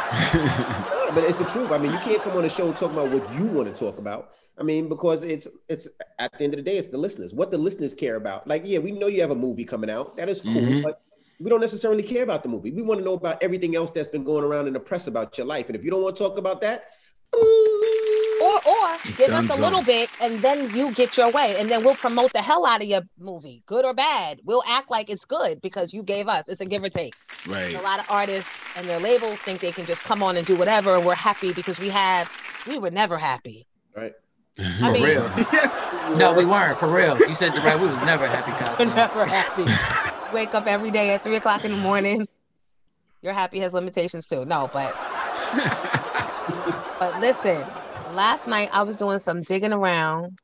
But it's the truth. I mean, you can't come on the show and talk about what you want to talk about. I mean, because it's at the end of the day, it's the listeners. What the listeners care about. Like, yeah, we know you have a movie coming out. That is cool, but we don't necessarily care about the movie. We want to know about everything else that's been going around in the press about your life. And if you don't want to talk about that, or give us a little bit, and then you get your way, and then we'll promote the hell out of your movie, good or bad. We'll act like it's good because you gave us. It's a give or take. Right. A lot of artists and their labels think they can just come on and do whatever, and we're happy because we were never happy. Right. I mean, for real. Yes. No, we weren't. For real. You said the right. We was never happy. We're never happy. Wake up every day at 3:00 in the morning. Your happy has limitations too. No, but listen, last night I was doing some digging around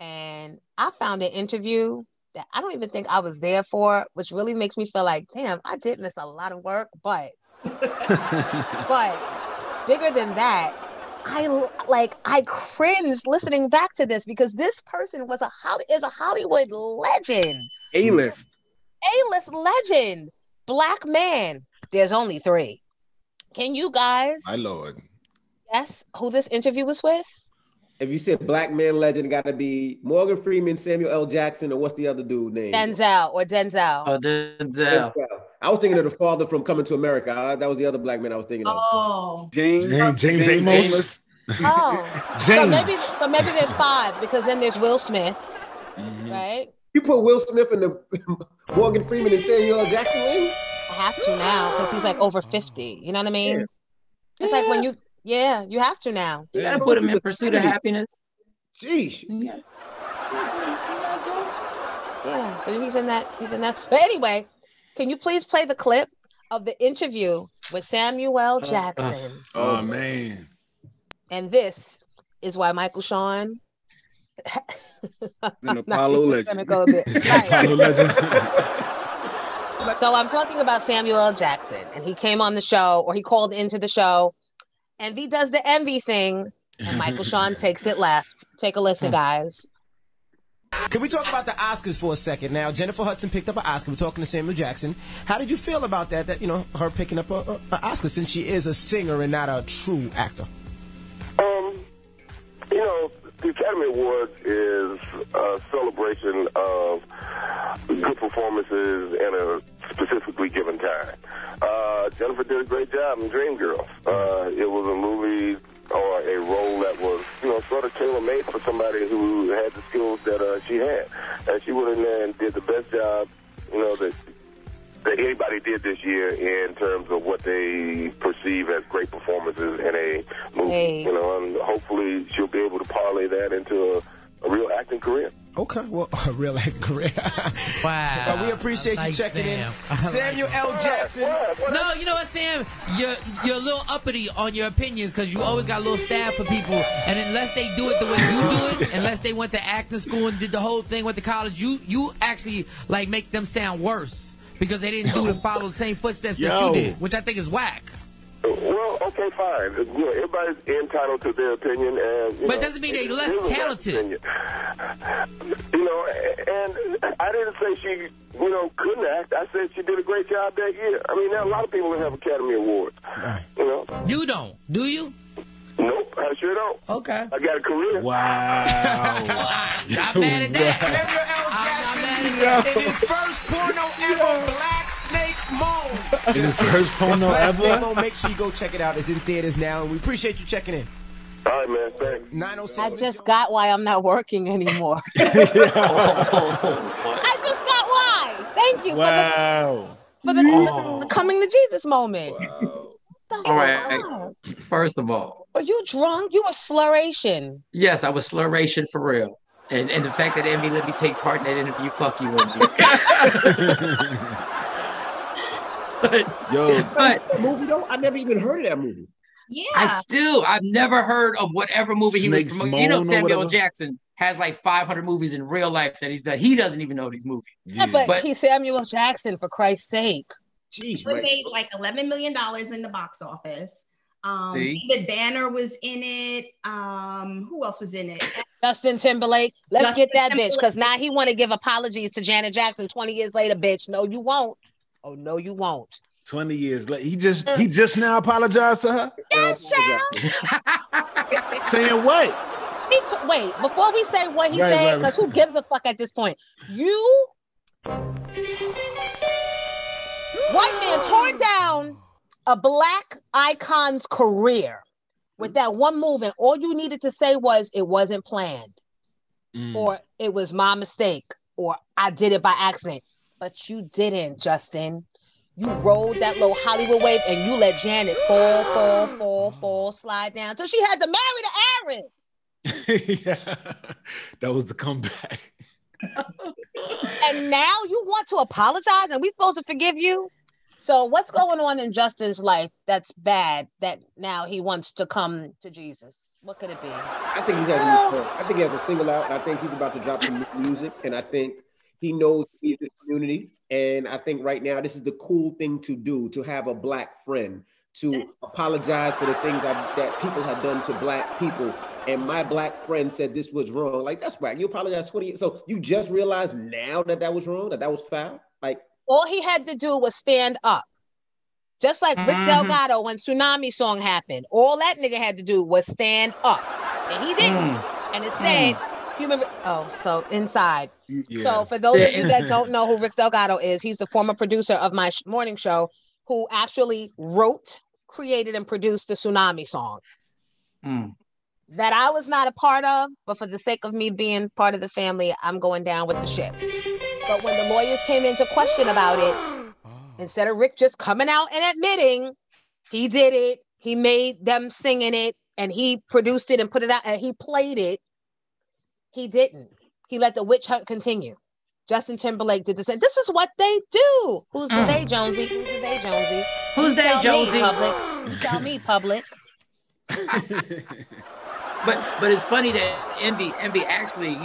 and I found an interview that I don't even think I was there for, which really makes me feel like, damn, I did miss a lot of work, but bigger than that, I cringed listening back to this because this person is a Hollywood legend. A-list legend. Black man. There's only 3. Can you guys my Lord guess who this interview was with? If you said black man legend, got to be Morgan Freeman, Samuel L. Jackson, or what's the other dude name? Denzel. Oh, Denzel. I was thinking of the father from Coming to America. That was the other black man I was thinking of. Oh, James Amos. Oh, James. So maybe there's 5 because then there's Will Smith, right? You put Will Smith in the Morgan Freeman and Samuel L. Jackson lane? I have to now because he's like over 50. You know what I mean? Yeah. It's like when you have to now. You gotta put him in Pursuit of Happiness. Jeez. Yeah. So he's in that. But anyway, can you please play the clip of the interview with Samuel L. Jackson? Oh man. And this is why Michael Shawn. An Apollo legend. Apollo legend. So I'm talking about Samuel L. Jackson, and he came on the show, or he called into the show. Envy does the envy thing, and Michael Shawn takes it left. Take a listen, guys. Can we talk about the Oscars for a second? Now, Jennifer Hudson picked up an Oscar. We're talking to Samuel Jackson. How did you feel about that? That her picking up an Oscar since she is a singer and not a true actor. The Academy Awards is a celebration of good performances in a specifically given time. Jennifer did a great job in Dreamgirls. It was a movie or a role that was, sort of tailor-made for somebody who had the skills that she had. And she went in there and did the best job, that anybody did this year in terms of what they perceive as great performances in a movie. Hey. And hopefully she'll be able to parlay that into a real acting career. Okay, well, a real acting career. Wow. Well, we appreciate you checking in. Samuel L. Jackson. No, you know what, Sam? You're a little uppity on your opinions because you always got a little stab for people. And unless they do it the way you do it, unless they went to acting school and did the whole thing, went to college, you actually make them sound worse. Because they didn't follow the same footsteps that you did, which I think is whack. Well, okay, fine. Everybody's entitled to their opinion, and but it doesn't mean they're less talented. And I didn't say she, couldn't act. I said she did a great job that year. I mean, there are a lot of people that have Academy Awards. You don't, do you? Nope, I sure don't. Okay. I got a career. Wow. Not mad at that. Samuel L. Jackson in his first porno ever, Black Snake Moan. In his first porno Black ever? Snake Moan, make sure you go check it out. It's in theaters now, and we appreciate you checking in. All right, man. Thanks. 906. I just got why I'm not working anymore. I just got why. Thank you Wow. for the coming to Jesus moment. Wow. All right. First of all, are you drunk? You were slurration. Yes, I was slurration for real. And the fact that Emmy let me take part in that interview, fuck you, Emmy. But movie though, I never even heard of that movie. Yeah, I've never heard of whatever movie he was promoting. You know, Samuel whatever. Jackson has like 500 movies in real life that he's done. He doesn't even know these movies. Yeah, but he's Samuel Jackson, for Christ's sake. Jeez, it made like $11 million in the box office. David Banner was in it. Who else was in it? Justin Timberlake. Let's get that bitch, because now he want to give apologies to Janet Jackson 20 years later, bitch. No, you won't. Oh, no, you won't. 20 years later. He just now apologized to her? Yes, child. Saying what? Wait, before we say what he said, because who gives a fuck at this point? You, white man, tore down a black icon's career with that one move, and all you needed to say was it wasn't planned, or it was my mistake, or I did it by accident. But you didn't, Justin. You rode that little Hollywood wave and you let Janet fall, slide down till she had to marry the Aaron. Yeah, that was the comeback. And now you want to apologize and we supposed to forgive you? So what's going on in Justin's life that's bad that now he wants to come to Jesus? What could it be? I think he has a single out, and I think he's about to drop some music, and I think he knows he's this community. And I think right now this is the cool thing to do, to have a black friend, to apologize for the things that people have done to black people. And my black friend said this was wrong. Like, that's whack. You apologize 20 years. So you just realized now that was wrong, that was foul? Like, all he had to do was stand up. Just like Rick Delgado when Tsunami song happened. All that nigga had to do was stand up. And he didn't. And instead, so inside. Yeah. So for those of you that don't know who Rick Delgado is, he's the former producer of my morning show who actually wrote, created, and produced the Tsunami song. That I was not a part of, but for the sake of me being part of the family, I'm going down with the ship. But when the lawyers came into question about it, instead of Rick just coming out and admitting he did it, he made them singing it, and he produced it and put it out, and he played it, he didn't. He let the witch hunt continue. Justin Timberlake did the same. This is what they do. Who's the they, Jonesy? Who's the they, Jonesy? Who's they, Jonesy? You tell me, public. But it's funny that MB actually,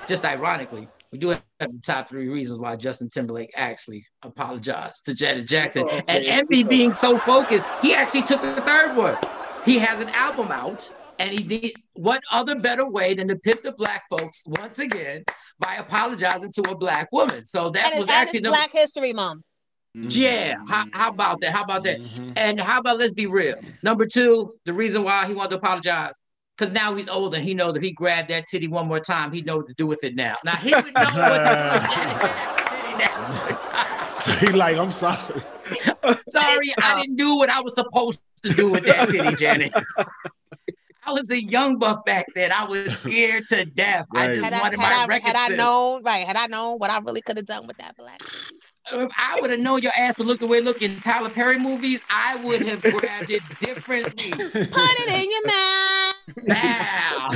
just ironically, we do have the top 3 reasons why Justin Timberlake actually apologized to Janet Jackson. And MB being so focused, he actually took the 3rd one. He has an album out. And he did what other better way than to pip the black folks once again by apologizing to a black woman. So that was actually Black History Month. Yeah, how about that? And how about, let's be real. Number 2, the reason why he wanted to apologize, because now he's older and he knows if he grabbed that titty one more time, he'd know what to do with it now. Now he would know what to do with Janet Jackson's titty now. So he like, I'm sorry. Sorry, I didn't do what I was supposed to do with that titty, Janet. I was a young buck back then. I was scared to death. Right. I just wanted my record. Had I known what I really could have done with that black. If I would have known your ass would look the way it looked in Tyler Perry movies, I would have grabbed it differently. Put it in your mouth. Now.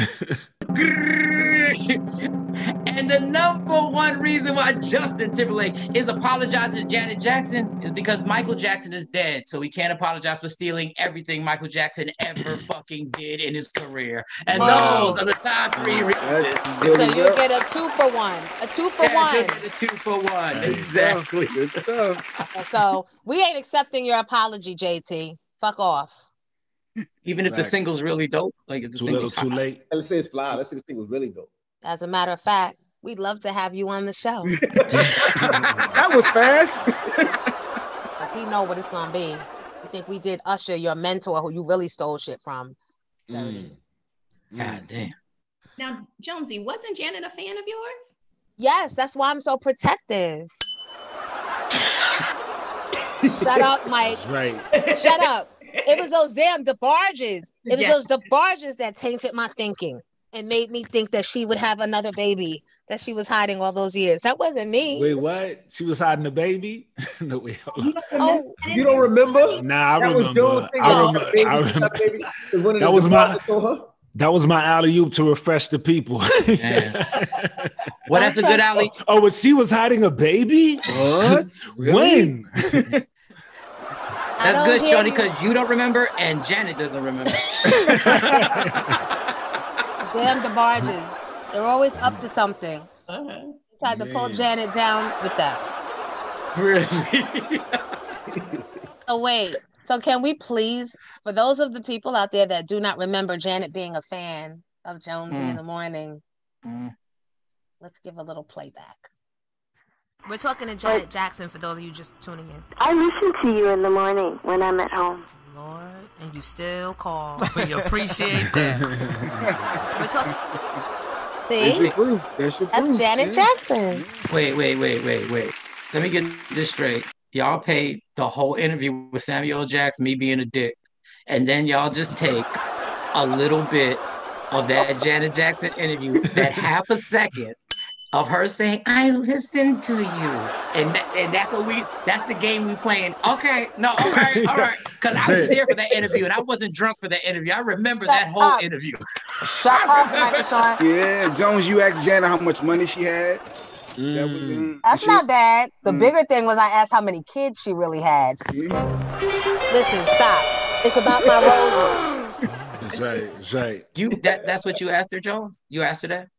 And the number 1 reason why Justin Timberlake is apologizing to Janet Jackson is because Michael Jackson is dead. So he can't apologize for stealing everything Michael Jackson ever fucking did in his career. And those are the top 3 reasons. So you get a 2 for 1. A 2 for 1. You get a 2 for 1. Exactly. Good stuff. So we ain't accepting your apology, JT. Fuck off. Even if the single's really dope, like if the single's too late. Let's say it's fly. Let's say the single was really dope. As a matter of fact, we'd love to have you on the show. That was fast. Does he know what it's gonna be? You think we did Usher, your mentor, who you really stole shit from? Dirty. God damn. Now, Jonesy, wasn't Janet a fan of yours? Yes, that's why I'm so protective. Shut up, Mike. That's right. Shut up. It was those damn DeBarges. It was those DeBarges that tainted my thinking and made me think that she would have another baby that she was hiding all those years. That wasn't me. Wait, what? She was hiding a baby? No, wait, hold on. Oh, You don't remember? Nah, I That was remember. Jones' thing. That was my alley-oop to refresh the people. Well, that's a good alley. Oh, but she was hiding a baby? What? When? That's good, Shani, because you don't remember and Janet doesn't remember. Damn the barges. They're always up to something. Tried to pull Janet down with that. Really? Oh, wait. So can we please, for those of the people out there that do not remember Janet being a fan of Jonesy in the Morning, let's give a little playback. We're talking to Janet Jackson for those of you just tuning in. I listen to you in the morning when I'm at home. Lord, and you still call. We appreciate that. We're talking. See? There's your proof. That's Janet Jackson. Wait. Let me get this straight. Y'all paid the whole interview with Samuel L. Jackson, me being a dick. And then y'all just take a little bit of that Janet Jackson interview, that half a second of her saying, I listened to you. And that's the game we playing. Okay, all right. Because I was there for that interview and I wasn't drunk for that interview. I remember that whole interview. Shut up, Michael Shawn. Yeah, Jones, you asked Janet how much money she had. That's not bad. The bigger thing was I asked how many kids she really had. Listen, stop. It's about my roses. That's right. That's what you asked her, Jones? You asked her that?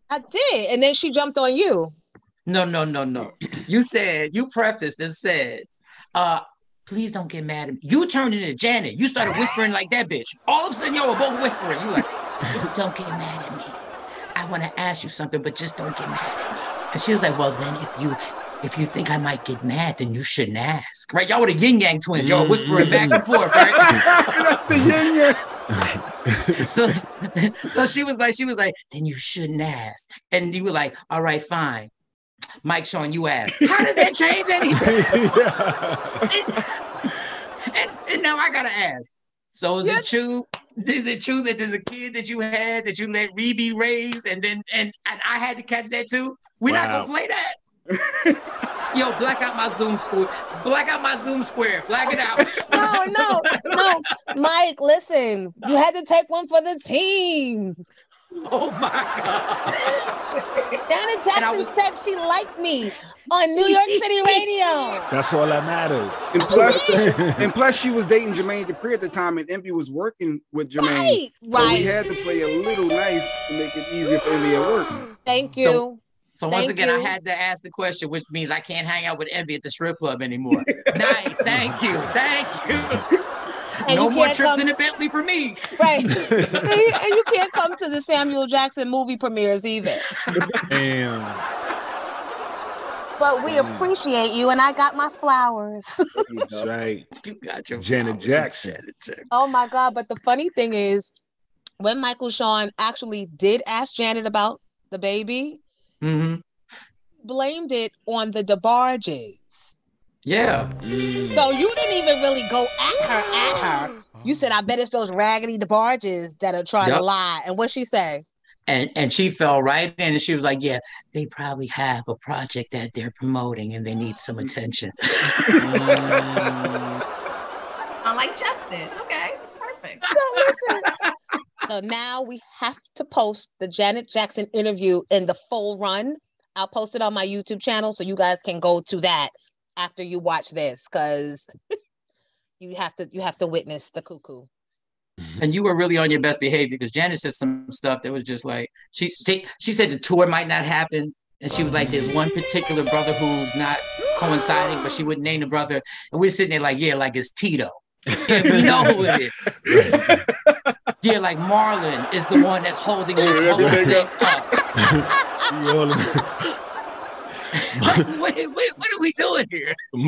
I did, and then she jumped on you. No. You prefaced and said, please don't get mad at me. You turned into Janet. You started whispering like that bitch. All of a sudden, y'all were both whispering. You like, don't get mad at me. I want to ask you something, but just don't get mad at me. And she was like, well, then if you think I might get mad, then you shouldn't ask. Right? Y'all were the yin yang twins. Y'all were whispering back and forth, right? The yin yang. So she was like, then you shouldn't ask. And you were like, all right, fine. Mike, Shawn, you ask. How does that change anything? and now I gotta ask. So is it true? Is it true that there's a kid that you had that you let Rebe raise, and I had to catch that too? We're not gonna play that. Yo, black out my Zoom square. Black out my Zoom square. Black it out. No. Mike, listen. You had to take one for the team. Oh my God. Janet Jackson said she liked me on New York City radio. That's all that matters. And plus she was dating Jermaine Dupri at the time, and Envy was working with Jermaine. So we had to play a little nice to make it easier for Envy at work. Thank you. So once again, I had to ask the question, which means I can't hang out with Envy at the strip club anymore. Nice. Thank you. No more trips in a Bentley for me. Right. And you can't come to the Samuel Jackson movie premieres either. Damn. But we appreciate you, and I got my flowers. That's right. You got your Janet Jackson. Oh my God. But the funny thing is, when Michael Shawn actually did ask Janet about the baby, blamed it on the DeBarges. Yeah. So you didn't even really go at her. You said, I bet it's those raggedy DeBarges that are trying to lie. And what'd she say? And she fell right in, and she was like, yeah, they probably have a project that they're promoting and they need some attention. I'm like, Justin. Okay, perfect. So listen. So now we have to post the Janet Jackson interview in the full run. I'll post it on my YouTube channel so you guys can go to that after you watch this, because you have to witness the cuckoo. And you were really on your best behavior, because Janet said some stuff that was just like, she said the tour might not happen, and she was like, there's one particular brother who's not coinciding, but she wouldn't name the brother, and we're sitting there like, yeah, like it's Tito. Yeah, we know who it is. Yeah, like Marlon is the one that's holding this whole thing up. What are we doing here? We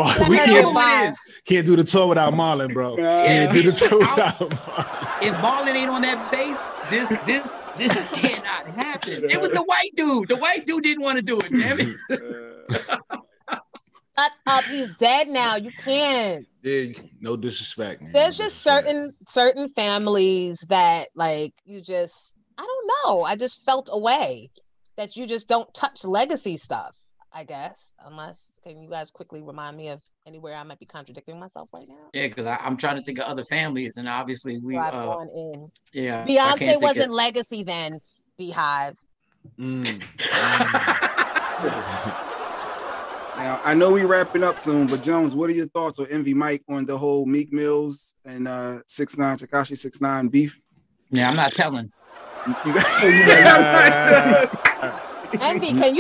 can't do the tour without Marlon, bro. Can't do the tour without Marlon. If Marlon ain't on that bass, this cannot happen. It was the white dude. The white dude didn't want to do it, damn it. Shut up, he's dead now. You can't. Yeah, no disrespect, man. There's just certain families that, like, you just, I don't know. I just felt away. that you just don't touch legacy stuff, I guess. Unless, can you guys quickly remind me of anywhere I might be contradicting myself right now? Yeah, because I'm trying to think of other families, and obviously we. I've gone in. Yeah, Beyonce wasn't legacy then. Beehive. Now, I know we wrapping up soon, but Jones, what are your thoughts or Envy Mike on the whole Meek Mills and 6ix9ine, Tekashi 6ix9ine beef? Yeah, I'm not telling. Envy, can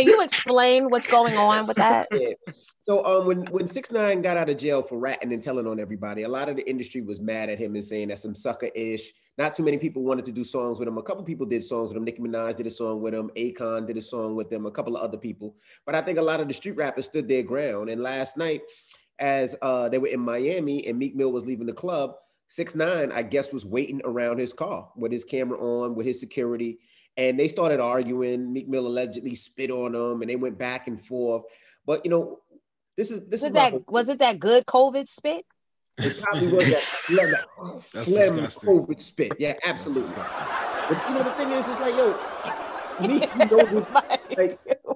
you explain what's going on with that? Yeah. So when 6ix9ine got out of jail for ratting and telling on everybody, a lot of the industry was mad at him and saying that's some sucker-ish. Not too many people wanted to do songs with him. A couple people did songs with him. Nicki Minaj did a song with him. Akon did a song with him. A couple of other people. But I think a lot of the street rappers stood their ground. And last night, as they were in Miami and Meek Mill was leaving the club, 6ix9ine, I guess, was waiting around his car with his camera on, with his security. And they started arguing. Meek Mill allegedly spit on them, and they went back and forth. But, you know, was it that good COVID spit? It probably was that phlegm COVID spit. Yeah, absolutely. But you know, the thing is, it's like, yo, Meek,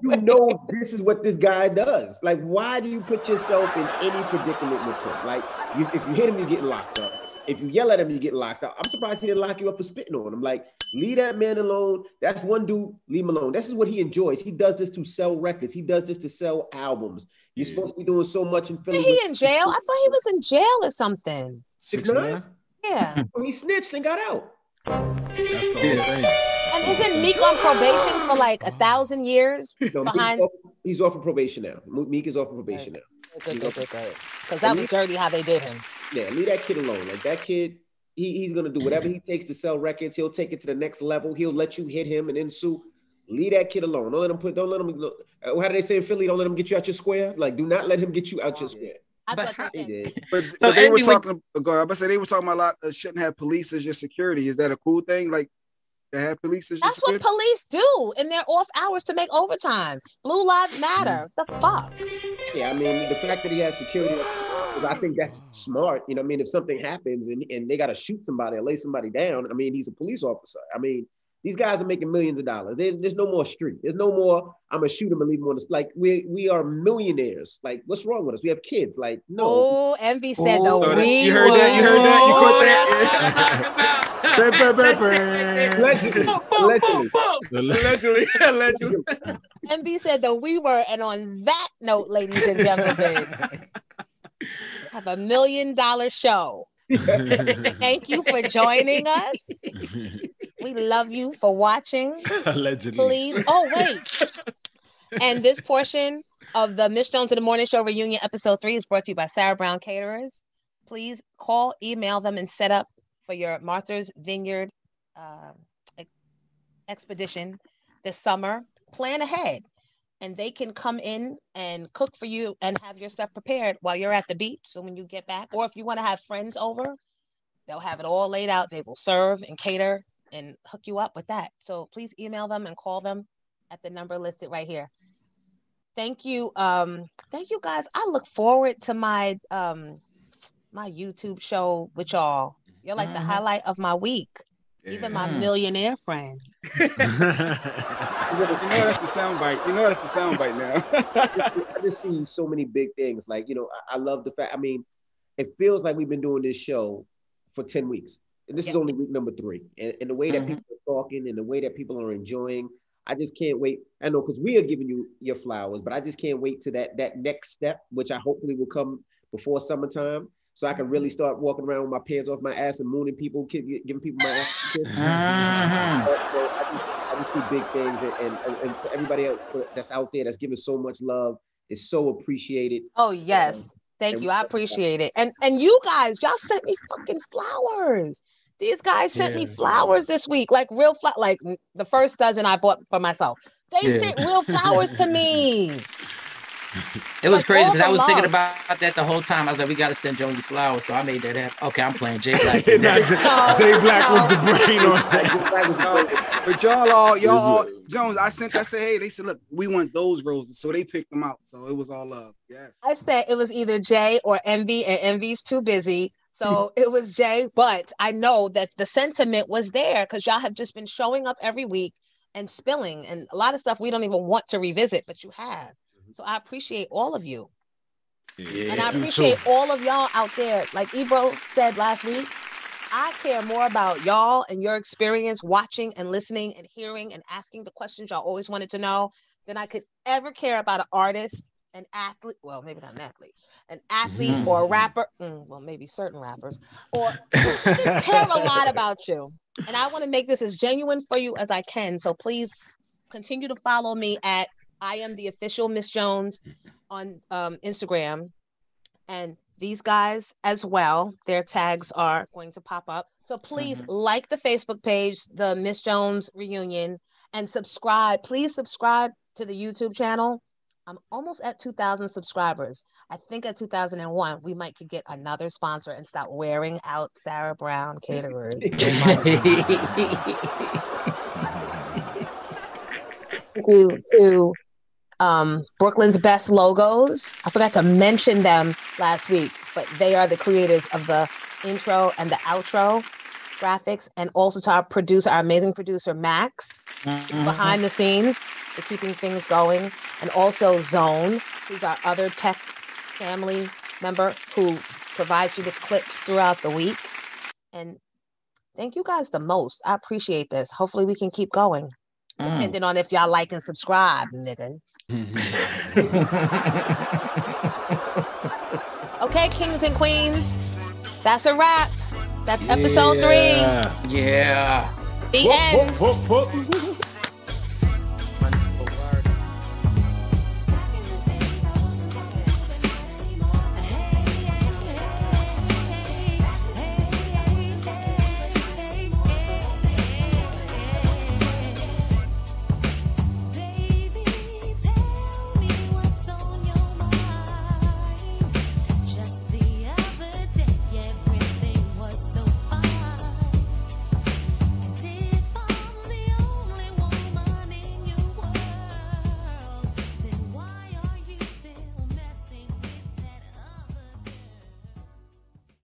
you know this is what this guy does. Like, why do you put yourself in any predicament with him? Like, if you hit him, you're getting locked up. If you yell at him, you get locked up. I'm surprised he didn't lock you up for spitting on him. Like, leave that man alone. That's one dude, leave him alone. This is what he enjoys. He does this to sell records. He does this to sell albums. You're supposed to be doing so much in Philly. Is he in jail? I thought he was in jail or something. 6ix9ine? Yeah. He snitched and got out. That's the whole thing. And isn't Meek on probation for like 1,000 years? No, he's off of probation now. Meek is off of probation now. Good. Because that was dirty how they did him. Yeah, leave that kid alone. Like, that kid, he's gonna do whatever he takes to sell records. He'll take it to the next level. He'll let you hit him and then sue. Leave that kid alone. Don't let him look. How do they say in Philly? Don't let him get you out your square. Like, do not let him get you out your square. But they were talking. They were talking about a lot. Shouldn't have police as your security. Is that a cool thing? Like, to have police as your security? That's what police do in their off hours to make overtime. Blue lives matter. The fuck. Yeah, I mean, the fact that he has security, because I think that's smart. You know what I mean? If something happens and they got to shoot somebody or lay somebody down, I mean, he's a police officer. I mean, these guys are making millions of dollars. There's no more street. There's no more, I'm going to shoot him and leave him on the, like, we are millionaires. Like, what's wrong with us? We have kids. Like, no. Oh, Envy said you heard that? You heard that? You caught that? Allegedly. Envy said the we were, and on that note, ladies and gentlemen, have $1 million show. Thank you for joining us. We love you for watching. Allegedly. Please. Oh, wait. And this portion of the Miss Jones in the Morning Show reunion episode 3 is brought to you by Sarah Brown Caterers. Please call, email them, and set up for your Martha's Vineyard expedition this summer. Plan ahead, and they can come in and cook for you and have your stuff prepared while you're at the beach. So when you get back, or if you want to have friends over, they'll have it all laid out. They will serve and cater and hook you up with that. So please email them and call them at the number listed right here. Thank you. Thank you guys. I look forward to my my YouTube show with y'all. You're like the highlight of my week. Yeah. Even my millionaire friend. You know that's the soundbite. You know that's the soundbite now. I just seen so many big things. Like, you know, I love the fact, I mean, it feels like we've been doing this show for 10 weeks. And this is only week number 3. And the way that people are talking and the way that people are enjoying, I just can't wait. I know, because we are giving you your flowers, but I just can't wait to that next step, which I hopefully will come before summertime, so I can really start walking around with my pants off my ass and mooning people, giving people my ass. I just see big things, and for everybody else that's out there that's giving so much love, is so appreciated. Oh, yes. Thank you. I appreciate it. And you guys, y'all sent me fucking flowers. These guys sent me flowers this week, like real like the first dozen I bought for myself. They sent real flowers to me. It was crazy because I was thinking about that the whole time. I was like, we got to send Jonesy flowers, so I made that happen. Okay, I'm playing Jay Black. Jay Black was the brain on that. But y'all, Jones, I said, hey, they said, look, we want those roses, so they picked them out. So it was all love. Yes. I said it was either Jay or Envy, and Envy's too busy. So it was Jay, but I know that the sentiment was there because y'all have just been showing up every week, and spilling and a lot of stuff we don't even want to revisit, but you have. So I appreciate all of you. Yeah, and I appreciate all of y'all out there. Like Ebro said last week, I care more about y'all and your experience watching and listening and hearing and asking the questions y'all always wanted to know than I could ever care about an artist, an athlete. Well, maybe not an athlete or a rapper. Well, maybe certain rappers. Or I just care a lot about you. And I want to make this as genuine for you as I can. So please continue to follow me at I am the official Miss Jones on Instagram. And these guys as well, their tags are going to pop up. So please like the Facebook page, the Miss Jones Reunion, and subscribe. Please subscribe to the YouTube channel. I'm almost at 2,000 subscribers. I think at 2001, we might could get another sponsor and stop wearing out Sarah Brown Caterers. Thank you to Brooklyn's Best Logos. I forgot to mention them last week, but they are the creators of the intro and the outro graphics, and also to our producer, our amazing producer, Max, behind the scenes for keeping things going, and also Zone, who's our other tech family member who provides you with clips throughout the week. And thank you guys the most. I appreciate this. Hopefully we can keep going. Depending on if y'all like and subscribe, niggas. Okay, kings and queens. That's a wrap. That's episode 3. Yeah. The end.